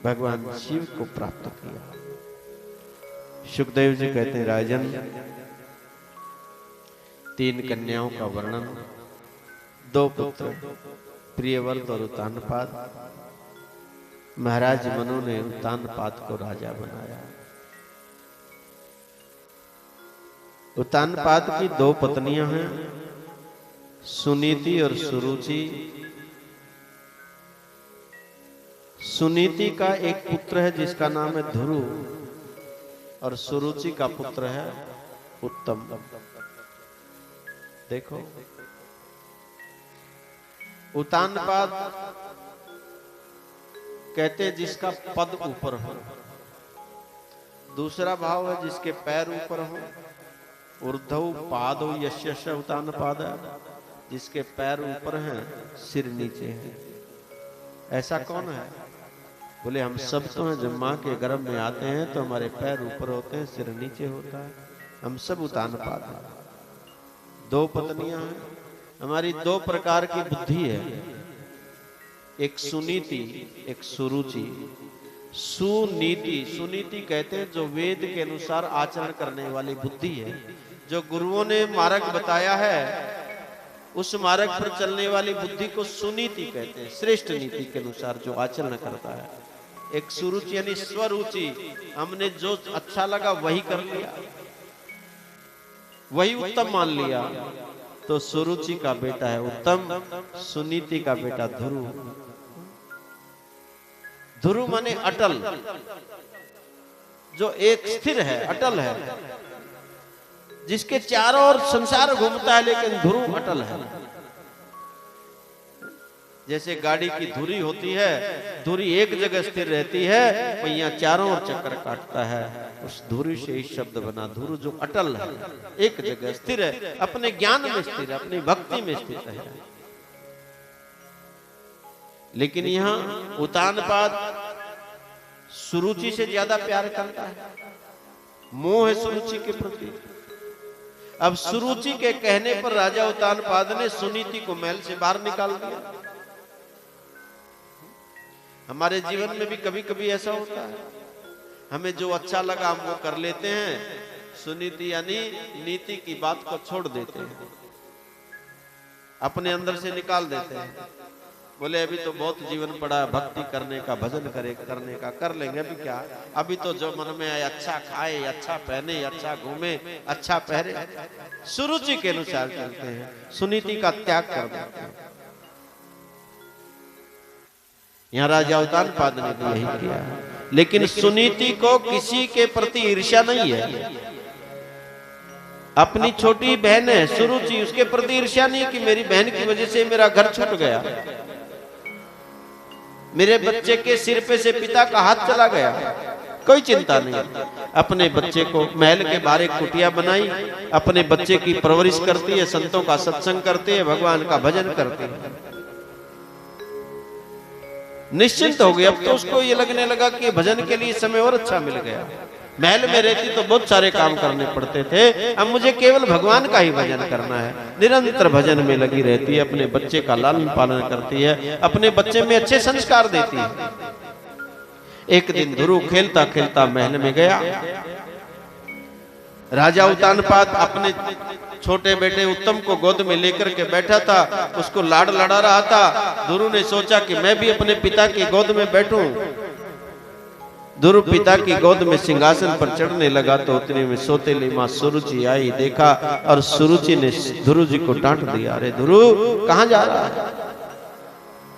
भगवान शिव को प्राप्त किया। सुखदेव जी कहते हैं, राजन 3 कन्याओं का वर्णन, 2 पुत्र प्रियव्रत और उत्तानपाद। महाराज मनु ने उत्तानपाद को राजा बनाया। उत्तानपाद की 2 पत्नियां हैं, सुनीति और सुरुचि। सुनीति का एक पुत्र है जिसका नाम है ध्रुव और सुरुचि का पुत्र है उत्तम। देखो उत्तानपाद कहते हैं जिसका पद ऊपर हो। दूसरा भाव है जिसके पैर ऊपर हो। ऊर्ध्व पादो यस्य उत्तानपाद, जिसके पैर ऊपर हैं सिर नीचे है। ऐसा कौन है? बोले हम सब तो हैं। जब माँ के गर्भ में आते हैं तो हमारे पैर ऊपर होते हैं, सिर नीचे होता है। हम सब उत्तानपाद हैं। 2 पत्नियां हैं। हमारी 2 प्रकार की बुद्धि है, एक सुनीति, एक सुरुचि। सुनीति, सुनीति कहते हैं जो वेद के अनुसार आचरण करने वाली बुद्धि है, जो गुरुओं ने मार्ग बताया है उस मार्ग पर चलने वाली बुद्धि को सुनीति कहते हैं, श्रेष्ठ नीति के अनुसार जो आचरण करता है। एक सुरुचि यानी स्वरुचि, हमने जो अच्छा लगा वही कर लिया, वही उत्तम मान लिया। तो सुरुचि का बेटा है उत्तम, सुनीति का बेटा ध्रुव। ध्रुव माने अटल, जो एक स्थिर है, अटल है, जिसके चारों ओर संसार घूमता है लेकिन ध्रुव अटल है। जैसे गाड़ी की धुरी होती है, धुरी एक जगह स्थिर रहती है, पहिया चारों ओर चक्कर काटता है। उस धुरी से ही शब्द बना ध्रुव, जो अटल है, एक जगह स्थिर है, अपने ज्ञान में स्थिर है, अपनी भक्ति में स्थित है। लेकिन यहाँ उत्तानपाद सुरुचि से ज्यादा प्यार करता है, मोह है सुरुचि के प्रति। अब सुरुचि के कहने पर राजा उत्तानपाद ने सुनीति को महल से बाहर निकाल दिया। हमारे जीवन में भी कभी कभी ऐसा होता है, हमें जो अच्छा लगा हम वो कर लेते हैं, सुनीति यानी नीति की बात को छोड़ देते हैं, अपने अंदर से निकाल देते हैं। बोले अभी तो बहुत जीवन पड़ा है, भक्ति करने का, भजन करने का, कर लेंगे, अभी क्या, अभी तो जो मन में आए अच्छा खाए, अच्छा पहने, अच्छा घूमे, अच्छा पहरे। सुरुचि के अनुसार चलते हैं, सुनीति का त्याग कर देते हैं। यहाँ राजा उत्तानपाद ने भी यही किया। लेकिन सुनीति को किसी के प्रति ईर्ष्या नहीं है। अपनी छोटी बहन है सुरुचि, उसके प्रति ईर्ष्या नहीं कि मेरी बहन की वजह से मेरा घर छूट गया, मेरे बच्चे के सिर पे से पिता का हाथ चला गया, कोई चिंता नहीं। अपने बच्चे को महल के बाहर एक कुटिया बनाई, अपने बच्चे की परवरिश करती है, संतों का सत्संग करती है, भगवान का भजन करती है। निश्चिंत हो गया। अब तो उसको ये लगने लगा कि भजन के लिए समय और अच्छा मिल गया। महल में रहती तो बहुत सारे काम करने पड़ते थे, अब मुझे केवल भगवान का ही भजन करना है। निरंतर भजन में लगी रहती है, अपने बच्चे का लालन पालन करती है, अपने बच्चे में अच्छे संस्कार देती है। एक दिन ध्रुव खेलता खेलता महल में गया। राजा उत्तानपाद अपने छोटे बेटे उत्तम को गोद में लेकर के बैठा था, उसको लाड़ लड़ा रहा था। ध्रुव ने सोचा कि मैं भी अपने पिता की गोद में बैठूं। ध्रुव पिता की गोद में सिंहासन पर चढ़ने लगा तो उतने में सौतेली माँ सुरुचि आई, देखा और सुरुचि ने ध्रुव जी को डांट दिया, अरे ध्रुव कहाँ जा रहा है?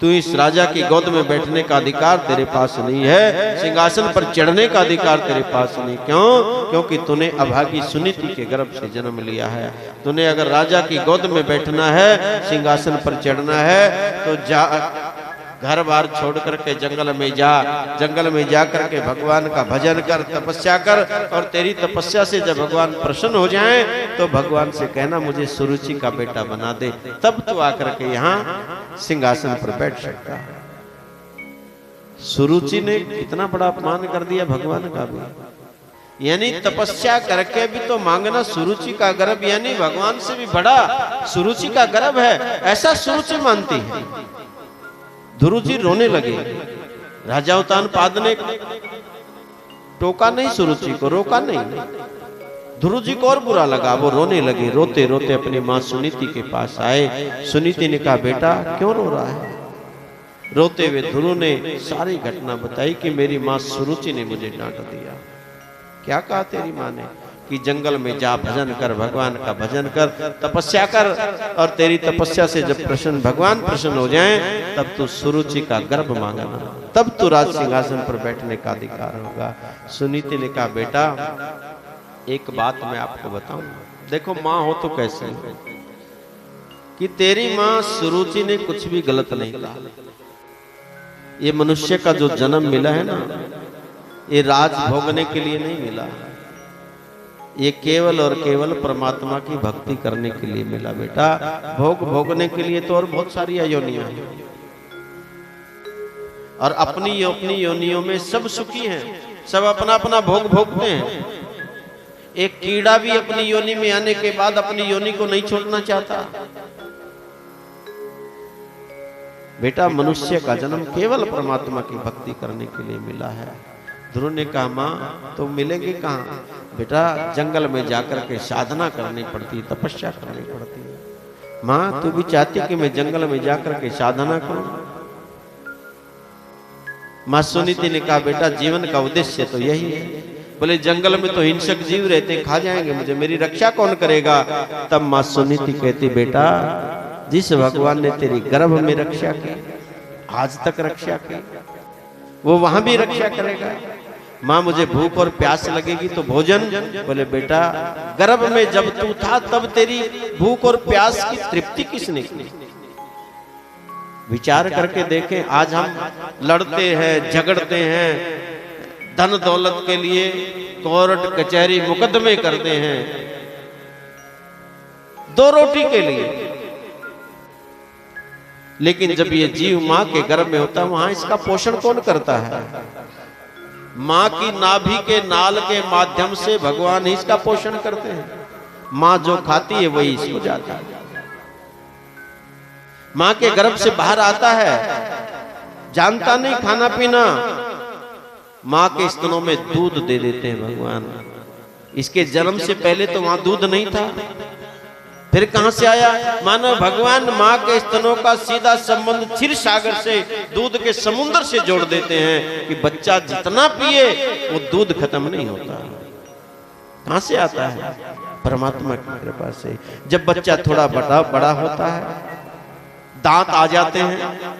तू इस राजा की गोद में बैठने का अधिकार तेरे पास नहीं है, सिंहासन पर चढ़ने का अधिकार तेरे पास नहीं। क्यों? क्योंकि तूने अभागी सुनीति के गर्भ से जन्म लिया है। तूने अगर राजा की गोद में बैठना है, सिंहासन पर चढ़ना है, तो जा घर बार छोड़ करके जंगल में जा, जंगल में जा करके भगवान का भजन कर, तपस्या कर, और तेरी तपस्या से जब भगवान प्रसन्न हो जाएं तो भगवान से कहना मुझे सुरुचि का बेटा बना दे, तब तू आकर के यहाँ सिंहासन पर बैठ सकता है। सुरुचि ने कितना बड़ा अपमान कर दिया भगवान का भी, यानी तपस्या करके भी तो मांगना सुरुचि का गर्भ, यानी भगवान से भी बड़ा सुरुचि का गर्भ है, ऐसा सुरुचि मानती है। ध्रुव जी रोने लगे। राजा उत्तानपाद ने टोका नहीं सुरुचि को, रोका नहीं। ध्रुव जी को और बुरा लगा, वो रोने लगे। रोते रोते अपनी माँ सुनीति के पास आए। सुनीति ने कहा, बेटा क्यों रो रहा है? रोते हुए ध्रुव ने सारी घटना बताई कि मेरी माँ सुरुचि ने मुझे डांट दिया। क्या कहा तेरी माँ ने? कि जंगल में जा, भजन कर, भगवान का भजन कर, तपस्या कर, और तेरी तपस्या से जब भगवान प्रसन्न हो जाएं, तब तू सुरुचि का गर्भ मांगना, तब तू राज सिंहासन पर बैठने का अधिकार होगा। सुनीति ने कहा, बेटा एक बात मैं आपको बताऊं, देखो माँ हो तो कैसे हो, कि तेरी माँ सुरुचि ने कुछ भी गलत नहीं कहा। ये मनुष्य का जो जन्म मिला है ना, ये राज भोगने के लिए नहीं मिला, ये केवल और केवल परमात्मा की भक्ति करने के लिए मिला। बेटा भोग भोगने के लिए तो और बहुत सारी योनियां हैं, और अपनी योनियों में सब सुखी हैं, सब अपना अपना भोग भोगते हैं। एक कीड़ा भी अपनी योनि में आने के बाद अपनी योनि को नहीं छोड़ना चाहता। बेटा मनुष्य का जन्म केवल परमात्मा की भक्ति करने के लिए मिला है। ध्रुव ने कहा, माँ तो मिलेंगे कहाँ? बेटा जंगल में जाकर के साधना करनी पड़ती है, तपस्या करनी पड़ती है। माँ तू भी चाहती कि मैं जंगल में जाकर के साधना करूं? माँ सुनीति ने कहा, बेटा जीवन का उद्देश्य तो यही है। बोले जंगल में तो हिंसक जीव रहते, खा जाएंगे मुझे, मेरी रक्षा कौन करेगा? तब माँ सुनीति कहती, बेटा जिस भगवान ने तेरी गर्भ में रक्षा की, आज तक रक्षा की, वो वहां भी रक्षा करेगा। माँ मुझे भूख और प्यास लगेगी तो भोजन। बोले बेटा गर्भ में जब तू था तब तेरी भूख और प्यास की तृप्ति किसने की? विचार करके देखें, आज हम लड़ते हैं, झगड़ते हैं, धन दौलत के लिए कोर्ट कचहरी मुकदमे करते हैं, दो रोटी के लिए। लेकिन जब ये जीव माँ के गर्भ में होता है, वहां इसका पोषण कौन करता है? माँ की नाभि के नाल के माध्यम से भगवान ही इसका पोषण करते हैं। माँ जो खाती है वही इसको जाता है। माँ के गर्भ से बाहर आता है, जानता नहीं खाना पीना, माँ के स्तनों में दूध दे देते हैं भगवान। इसके जन्म से पहले तो वहां दूध नहीं था, फिर कहां से आया? मानो भगवान माँ के स्तनों का सीधा संबंध क्षीर सागर से, दूध के समुद्र से जोड़ देते हैं कि बच्चा जितना पिए वो दूध खत्म नहीं होता। कहां से आता है? परमात्मा की कृपा से। जब बच्चा थोड़ा बड़ा होता है, दांत आ जाते हैं,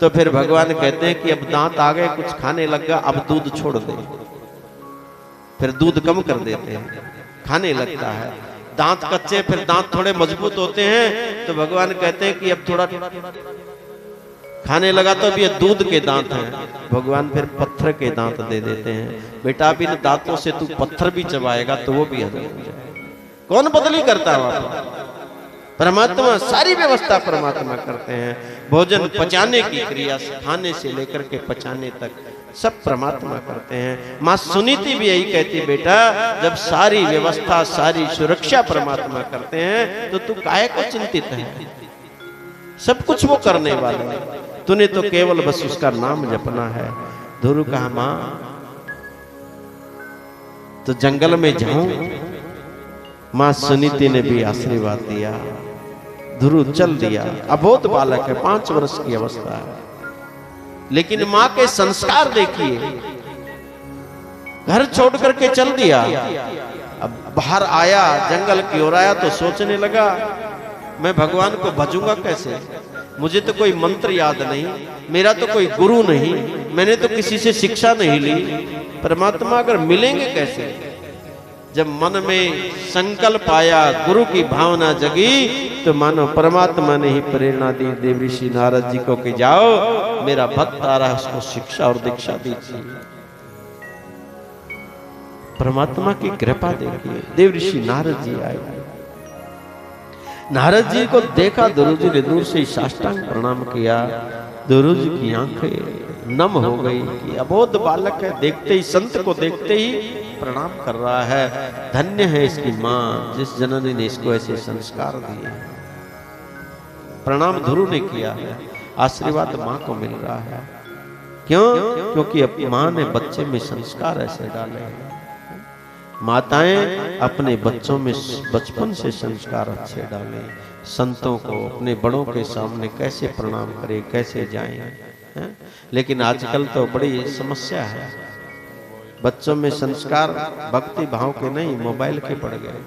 तो फिर भगवान कहते हैं कि अब दांत आ गए, कुछ खाने लग गया, अब दूध छोड़ दे। फिर दूध कम कर देते हैं, खाने लगता है। दांत कच्चे, फिर दांत थोड़े मजबूत होते हैं, तो भगवान कहते हैं कि अब थोड़ा खाने लगा, तो अब ये दूध के दांत हैं। भगवान फिर पत्थर के दांत दे देते हैं। बेटा अब इन दांतों से तू पत्थर भी चबाएगा तो वो भी हजम हो जाएगा। कौन बदली करता है वहां? परमात्मा सारी व्यवस्था परमात्मा करते हैं। भोजन पचाने की क्रिया खाने से लेकर के पचाने तक सब परमात्मा करते हैं। माँ सुनीति भी यही कहती, बेटा जब सारी व्यवस्था सारी सुरक्षा परमात्मा करते हैं तो तू काहे को चिंतित है? सब कुछ वो करने वाले हैं, तूने तो केवल बस उसका नाम जपना है। ध्रुव कहा, माँ तो जंगल में जाऊं? माँ सुनीति ने भी आशीर्वाद दिया। ध्रुव चल दिया। अबोध बालक है, 5 वर्ष की अवस्था है, लेकिन माँ के संस्कार देखिए, घर छोड़ करके चल दिया। अब बाहर आया, जंगल की ओर आया तो सोचने लगा, मैं भगवान को भजूंगा कैसे? मुझे तो कोई मंत्र याद नहीं, मेरा तो कोई गुरु नहीं, मैंने तो किसी से शिक्षा नहीं ली, परमात्मा अगर मिलेंगे कैसे? जब मन में संकल्प आया, गुरु की भावना जगी, तो मानो परमात्मा ने ही प्रेरणा दी देवऋषि नारद जी को कि जाओ, मेरा भक्त आ रहा है, उसको शिक्षा और दीक्षा दीजिए। परमात्मा की कृपा देखिए, देवऋषि नारद जी आए। नारद जी को देखा, ध्रुव जी ने दूर से ही साष्टांग प्रणाम किया। ध्रुव जी की आंखें नम हो गई कि अबोध बालक है, देखते ही संत को देखते ही प्रणाम कर रहा है। धन्य है इसकी माँ, जिस जननी ने इसको ऐसे संस्कार दिए। प्रणाम ध्रुव ने किया है, आशीर्वाद माँ को मिल रहा है। क्यों? क्योंकि अब माँ ने बच्चे में संस्कार ऐसे डाले हैं। माताएं अपने बच्चों में बचपन से संस्कार अच्छे डालें। संतों को, अपने बड़ों के सामने कैसे प्रणाम करें, कैसे जाएं, है? लेकिन आजकल तो बड़ी समस्या है, बच्चों में संस्कार भक्ति भाव के नहीं, मोबाइल के पड़ गए।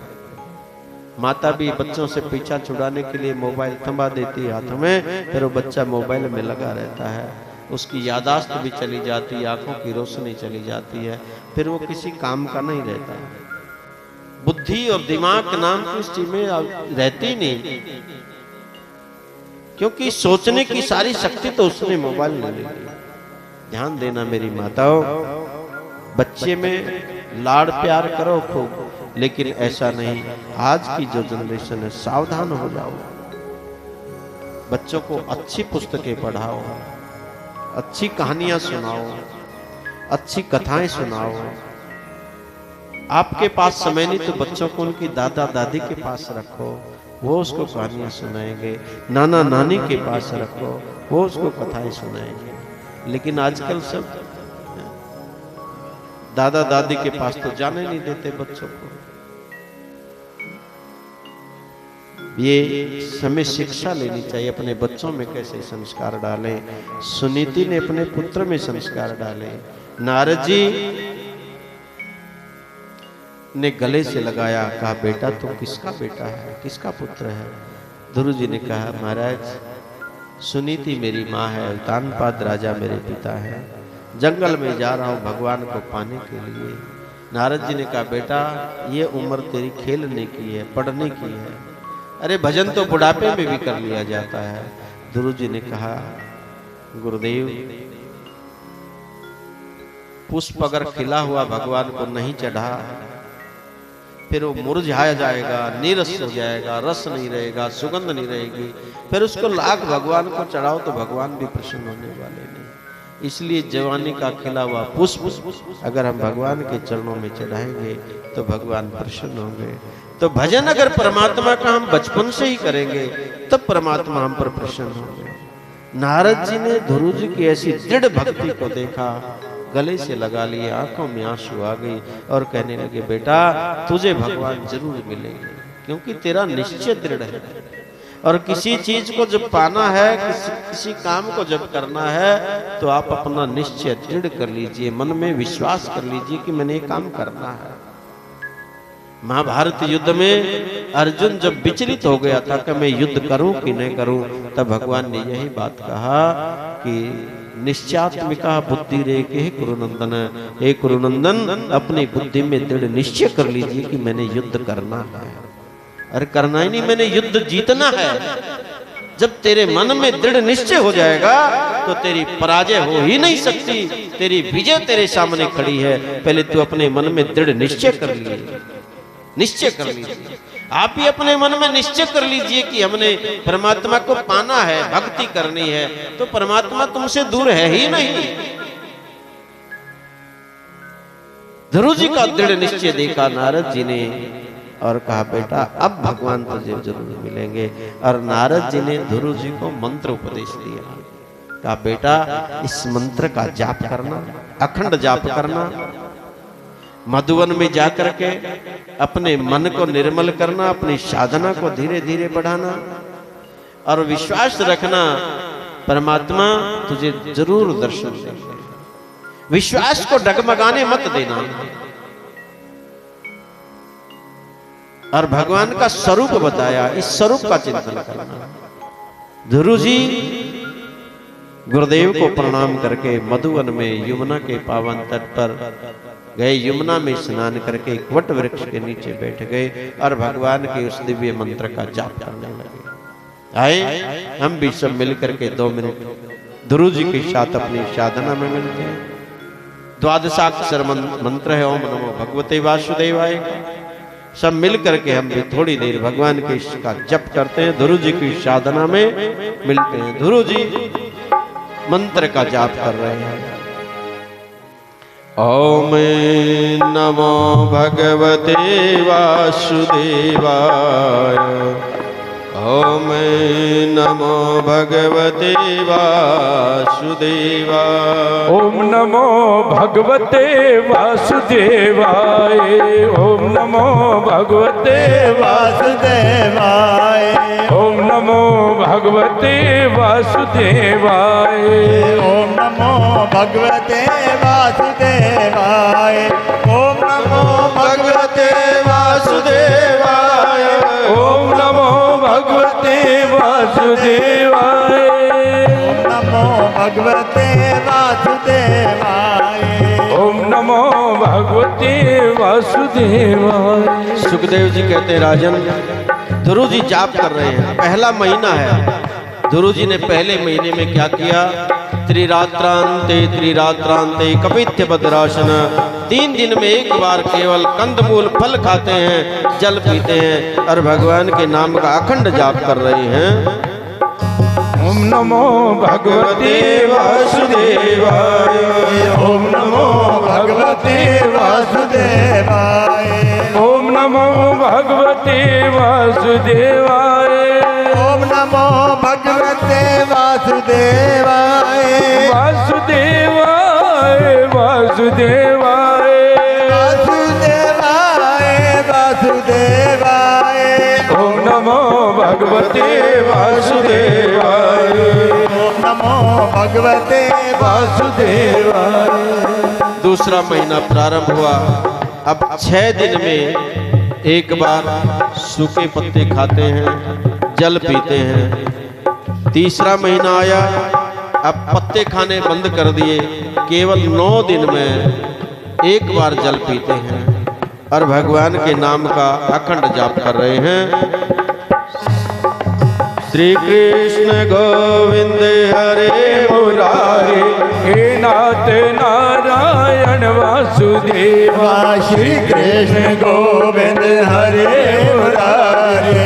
माता भी बच्चों से पीछा छुड़ाने के लिए मोबाइल थमा देती है हाथ में, फिर वो बच्चा मोबाइल में लगा रहता है, उसकी यादाश्त भी चली जाती है, आंखों की रोशनी चली जाती है, फिर वो किसी काम का नहीं रहता। बुद्धि और दिमाग नाम की उस चीज में रहती नहीं, क्योंकि सोचने की सारी शक्ति तो उसने मोबाइल में ले ली। ध्यान देना मेरी माताओं, बच्चे में लाड़ प्यार करो खूब, लेकिन ऐसा नहीं। आज की जो जनरेशन है, सावधान हो जाओ। बच्चों को अच्छी पुस्तकें पढ़ाओ, अच्छी कहानियां सुनाओ, अच्छी कथाएं सुनाओ। आपके पास समय नहीं तो बच्चों को उनकी दादा दादी के पास रखो, वो उसको कहानियां सुनाएंगे। नाना नानी के पास रखो, वो उसको कथाएं सुनाएंगे। लेकिन आजकल सब दादा दादी के पास तो जाने नहीं देते बच्चों को। ये समय शिक्षा लेनी चाहिए, अपने बच्चों में कैसे संस्कार डालें। सुनीति ने अपने पुत्र में संस्कार डाले। नारद जी ने गले से लगाया, कहा बेटा तू किसका बेटा है, किसका पुत्र है? ध्रुव जी ने कहा महाराज सुनीति मेरी माँ है, तानपाद राजा मेरे पिता है, जंगल में जा रहा हूँ भगवान को पाने के लिए। नारद जी ने कहा बेटा ये उम्र तेरी खेलने की है, पढ़ने की है, अरे भजन तो बुढ़ापे में भी कर लिया जाता है। ध्रुव जी ने कहा गुरुदेव पुष्प अगर खिला हुआ भगवान को नहीं चढ़ा फिर वो मुरझाया जाएगा, नीरस हो जाएगा, रस नहीं रहेगा, सुगंध नहीं रहेगी। फिर उसको लाख भगवान को चढ़ाओ तो भगवान भी प्रसन्न होने वाले नहीं। इसलिए जवानी का खिला हुआ पुष्प अगर हम भगवान के चरणों में चढ़ाएंगे तो भगवान प्रसन्न होंगे। तो भजन अगर परमात्मा का हम बचपन से ही करेंगे तब परमात्मा हम पर प्रसन्न होंगे। नारद जी ने ध्रुव जी की ऐसी दृढ़ भक्ति को देखा, गले से लगा लिए, आंखों में आंसू आ गई और कहने लगे बेटा तुझे भगवान जरूर मिलेंगे, क्योंकि तेरा निश्चय दृढ़ है। और किसी चीज को जब पाना है, किसी काम को जब करना है तो आप अपना निश्चय दृढ़ कर लीजिए, मन में विश्वास कर लीजिए कि मैंने ये काम करना है। महाभारत युद्ध में अर्जुन जब विचलित हो गया था कि मैं युद्ध करूं कि नहीं करूं, तब भगवान ने यही बात कहा कि निश्चयात्मिका बुद्धि रे के कुरुनंदन, हे कुरुनंदन अपनी बुद्धि में दृढ़ निश्चय कर लीजिए कि मैंने युद्ध करना है। अरे करना ही नहीं, मैंने युद्ध जीतना है। जब तेरे मन में दृढ़ निश्चय हो जाएगा तो तेरी पराजय हो ही नहीं सकती, तेरी विजय तेरे सामने खड़ी है। पहले तू अपने मन में दृढ़ निश्चय कर लिए, निश्चय कर लीजिए। आप ही अपने मन में निश्चय कर लीजिए कि हमने परमात्मा को पाना है, भक्ति करनी है, तो परमात्मा तुमसे दूर है ही नहीं। ध्रुव जी का दृढ़ निश्चय देखा नारद जी ने और कहा बेटा अब भगवान तुझे जरूर मिलेंगे। और नारद जी ने ध्रुव जी को मंत्र उपदेश दिया। कहा बेटा इस मंत्र का जाप करना, अखंड जाप करना, मधुवन में जाकर के अपने मन को निर्मल करना, अपनी साधना को धीरे धीरे बढ़ाना और विश्वास रखना परमात्मा तुझे जरूर दर्शन देंगे। विश्वास को डगमगाने मत देना और भगवान का स्वरूप बताया, इस स्वरूप का चिंतन करना। ध्रुव जी गुरुदेव को प्रणाम करके मधुवन में यमुना के पावन तट पर गए, यमुना में स्नान करके एक वट वृक्ष के नीचे बैठ गए और भगवान के उस दिव्य मंत्र का जाप करने लगे। आए हम भी सब मिलकर के 2 मिनट ध्रुव जी के साथ अपनी साधना में मिलते हैं। द्वादशाक्षर मंत्र है ओम नमो भगवते वासुदेवाय। सब मिल करके हम भी थोड़ी देर भगवान के इसका जप करते हैं, ध्रुव जी की साधना में मिलते हैं। ध्रुव जी मंत्र का जाप कर रहे हैं। ओम नमो भगवते वासुदेवाय। ओम नमो भगवते वासुदेवाय। ओम नमो भगवते वासुदेवाय। ओम नमो भगवते वासुदेवाय। ओम नमो भगवते वासुदेवाय। ओम नमो भगवते वासुदेवाय। ओम नमो भगवते वासुदेवाय। ओम नमो भगवते वासुदेवाय। ओम नमो भगवते वासुदेवाय। ओम नमो भगवते वासुदेवाय। सुखदेव जी कहते हैं राजन ध्रुव जी जाप कर रहे हैं, पहला महीना है। ध्रुव जी ने पहले महीने में क्या किया? त्रिरात्रांते कपित्य भद्रासन, 3 दिन में एक बार केवल कंदमूल फल खाते हैं, जल पीते हैं और भगवान के नाम का अखंड जाप कर रहे हैं। ओम नमो भगवते वासुदेवाय। ओम नमो भगवते वासुदेवाय। ओम नमो भगवते वासुदेवाय। ओम नमो भगवते वासुदेवाय। वासुदेवाय वासुदेवाय। वासुदेवाय वासुदेवाय। ओम नमो भगवते वासुदेवाय। ओम नमो भगवते वासुदेवाय। दूसरा महीना प्रारंभ हुआ। अब 6 दिन में एक बार सूखे पत्ते खाते हैं, जल पीते हैं। तीसरा महीना आया, अब पत्ते खाने बंद कर दिए, केवल 9 दिन में एक बार जल पीते हैं और भगवान के नाम का अखंड जाप कर रहे हैं। श्री कृष्ण गोविंद हरे मुरारे, हे नाथ नारायण वासुदेवा। श्री कृष्ण गोविंद हरे मुरारे,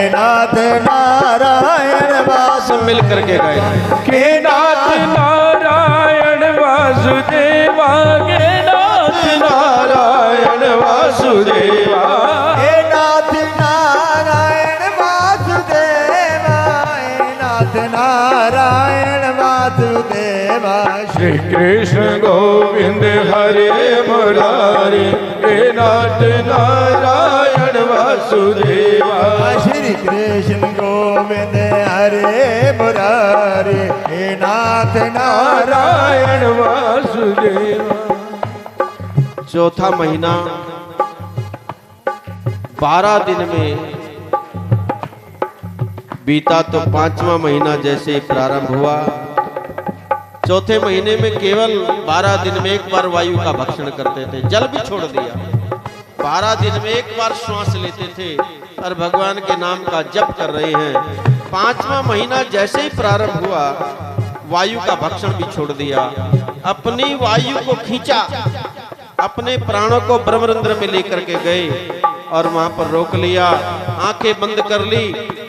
नाथ नारायण वासु। मिल करके गए हे नाथ नारायण वासुदेवा। हे नाथ नारायण वासुदेवा। हे नाथ नारायण वासुदेवा। हे नाथ नारायण वासुदेवा। श्री कृष्ण गोविंद हरे मुरारी, हे नाथ नारायण वासुदेवा। श्री कृष्ण गोविंद हरे मुरारी, हे नाथ नारायण नारायण वासुदेवा। चौथा महीना 12 दिन में बीता तो 5वां महीना जैसे प्रारंभ हुआ। चौथे महीने में केवल 12 दिन में एक बार वायु का भक्षण करते थे, जल भी छोड़ दिया। 12 दिन में एक बार श्वास लेते थे और भगवान के नाम का जप कर रहे हैं। 5वां महीना जैसे ही प्रारंभ हुआ, वायु का भक्षण भी छोड़ दिया, अपनी वायु को खींचा, अपने प्राणों को ब्रह्मरंध्र में लेकर के गए और वहां पर रोक लिया। आंखें बंद कर ली,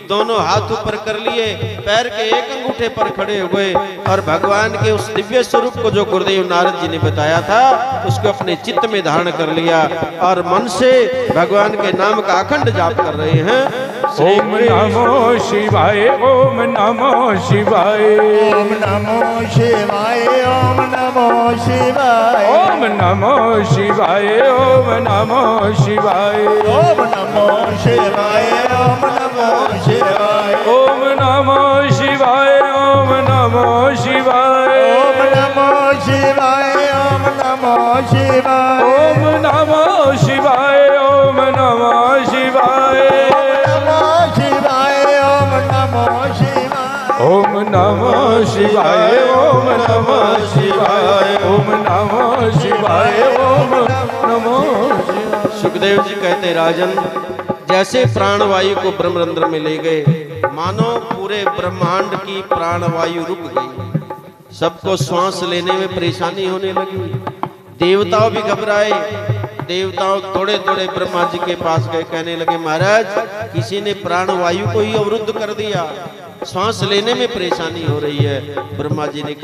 दोनों हाथ ऊपर कर लिए, पैर के एक अंगूठे पर खड़े हुए और भगवान के उस दिव्य स्वरूप को जो गुरुदेव नारद जी ने बताया था उसको अपने चित्त में धारण कर लिया और मन से भगवान के नाम का अखंड जाप कर रहे हैं। ओम नमो शिवाय, ओम नमो शिवाय, ओम नमो शिवाय, ओम नमो शिवाय, ओम नमो शिवाय, ओम नमो शिवाय, ओम नमो शिवाय, ओम नमो शिवाय, ओम नमो शिवाय, ओम नमो शिवाय, ओम नमो शिवाय, ओम नमो शिवाय, ओम नमो शिवाय, ओम नमो शिवाय, ओम नमो शिवाय, ओम नमो शिवाय, ओम नमो शिवाय, ओम नमो शिवाय, ओम नमो शिवाय। सुखदेव जी कहते राजन, जैसे प्राणवायु को ब्रह्मरंध्र में ले गए, मानो पूरे ब्रह्मांड की प्राणवायु रुक गई, सबको श्वास लेने में परेशानी होने लगी। देवताओं भी घबराए, देवताओं थोड़े थोड़े ब्रह्मा जी के पास गए, कहने लगे महाराज किसी ने प्राणवायु को ही अवरुद्ध कर दिया, श्वास लेने में परेशानी हो रही है। ब्रह्मा जी ने कहा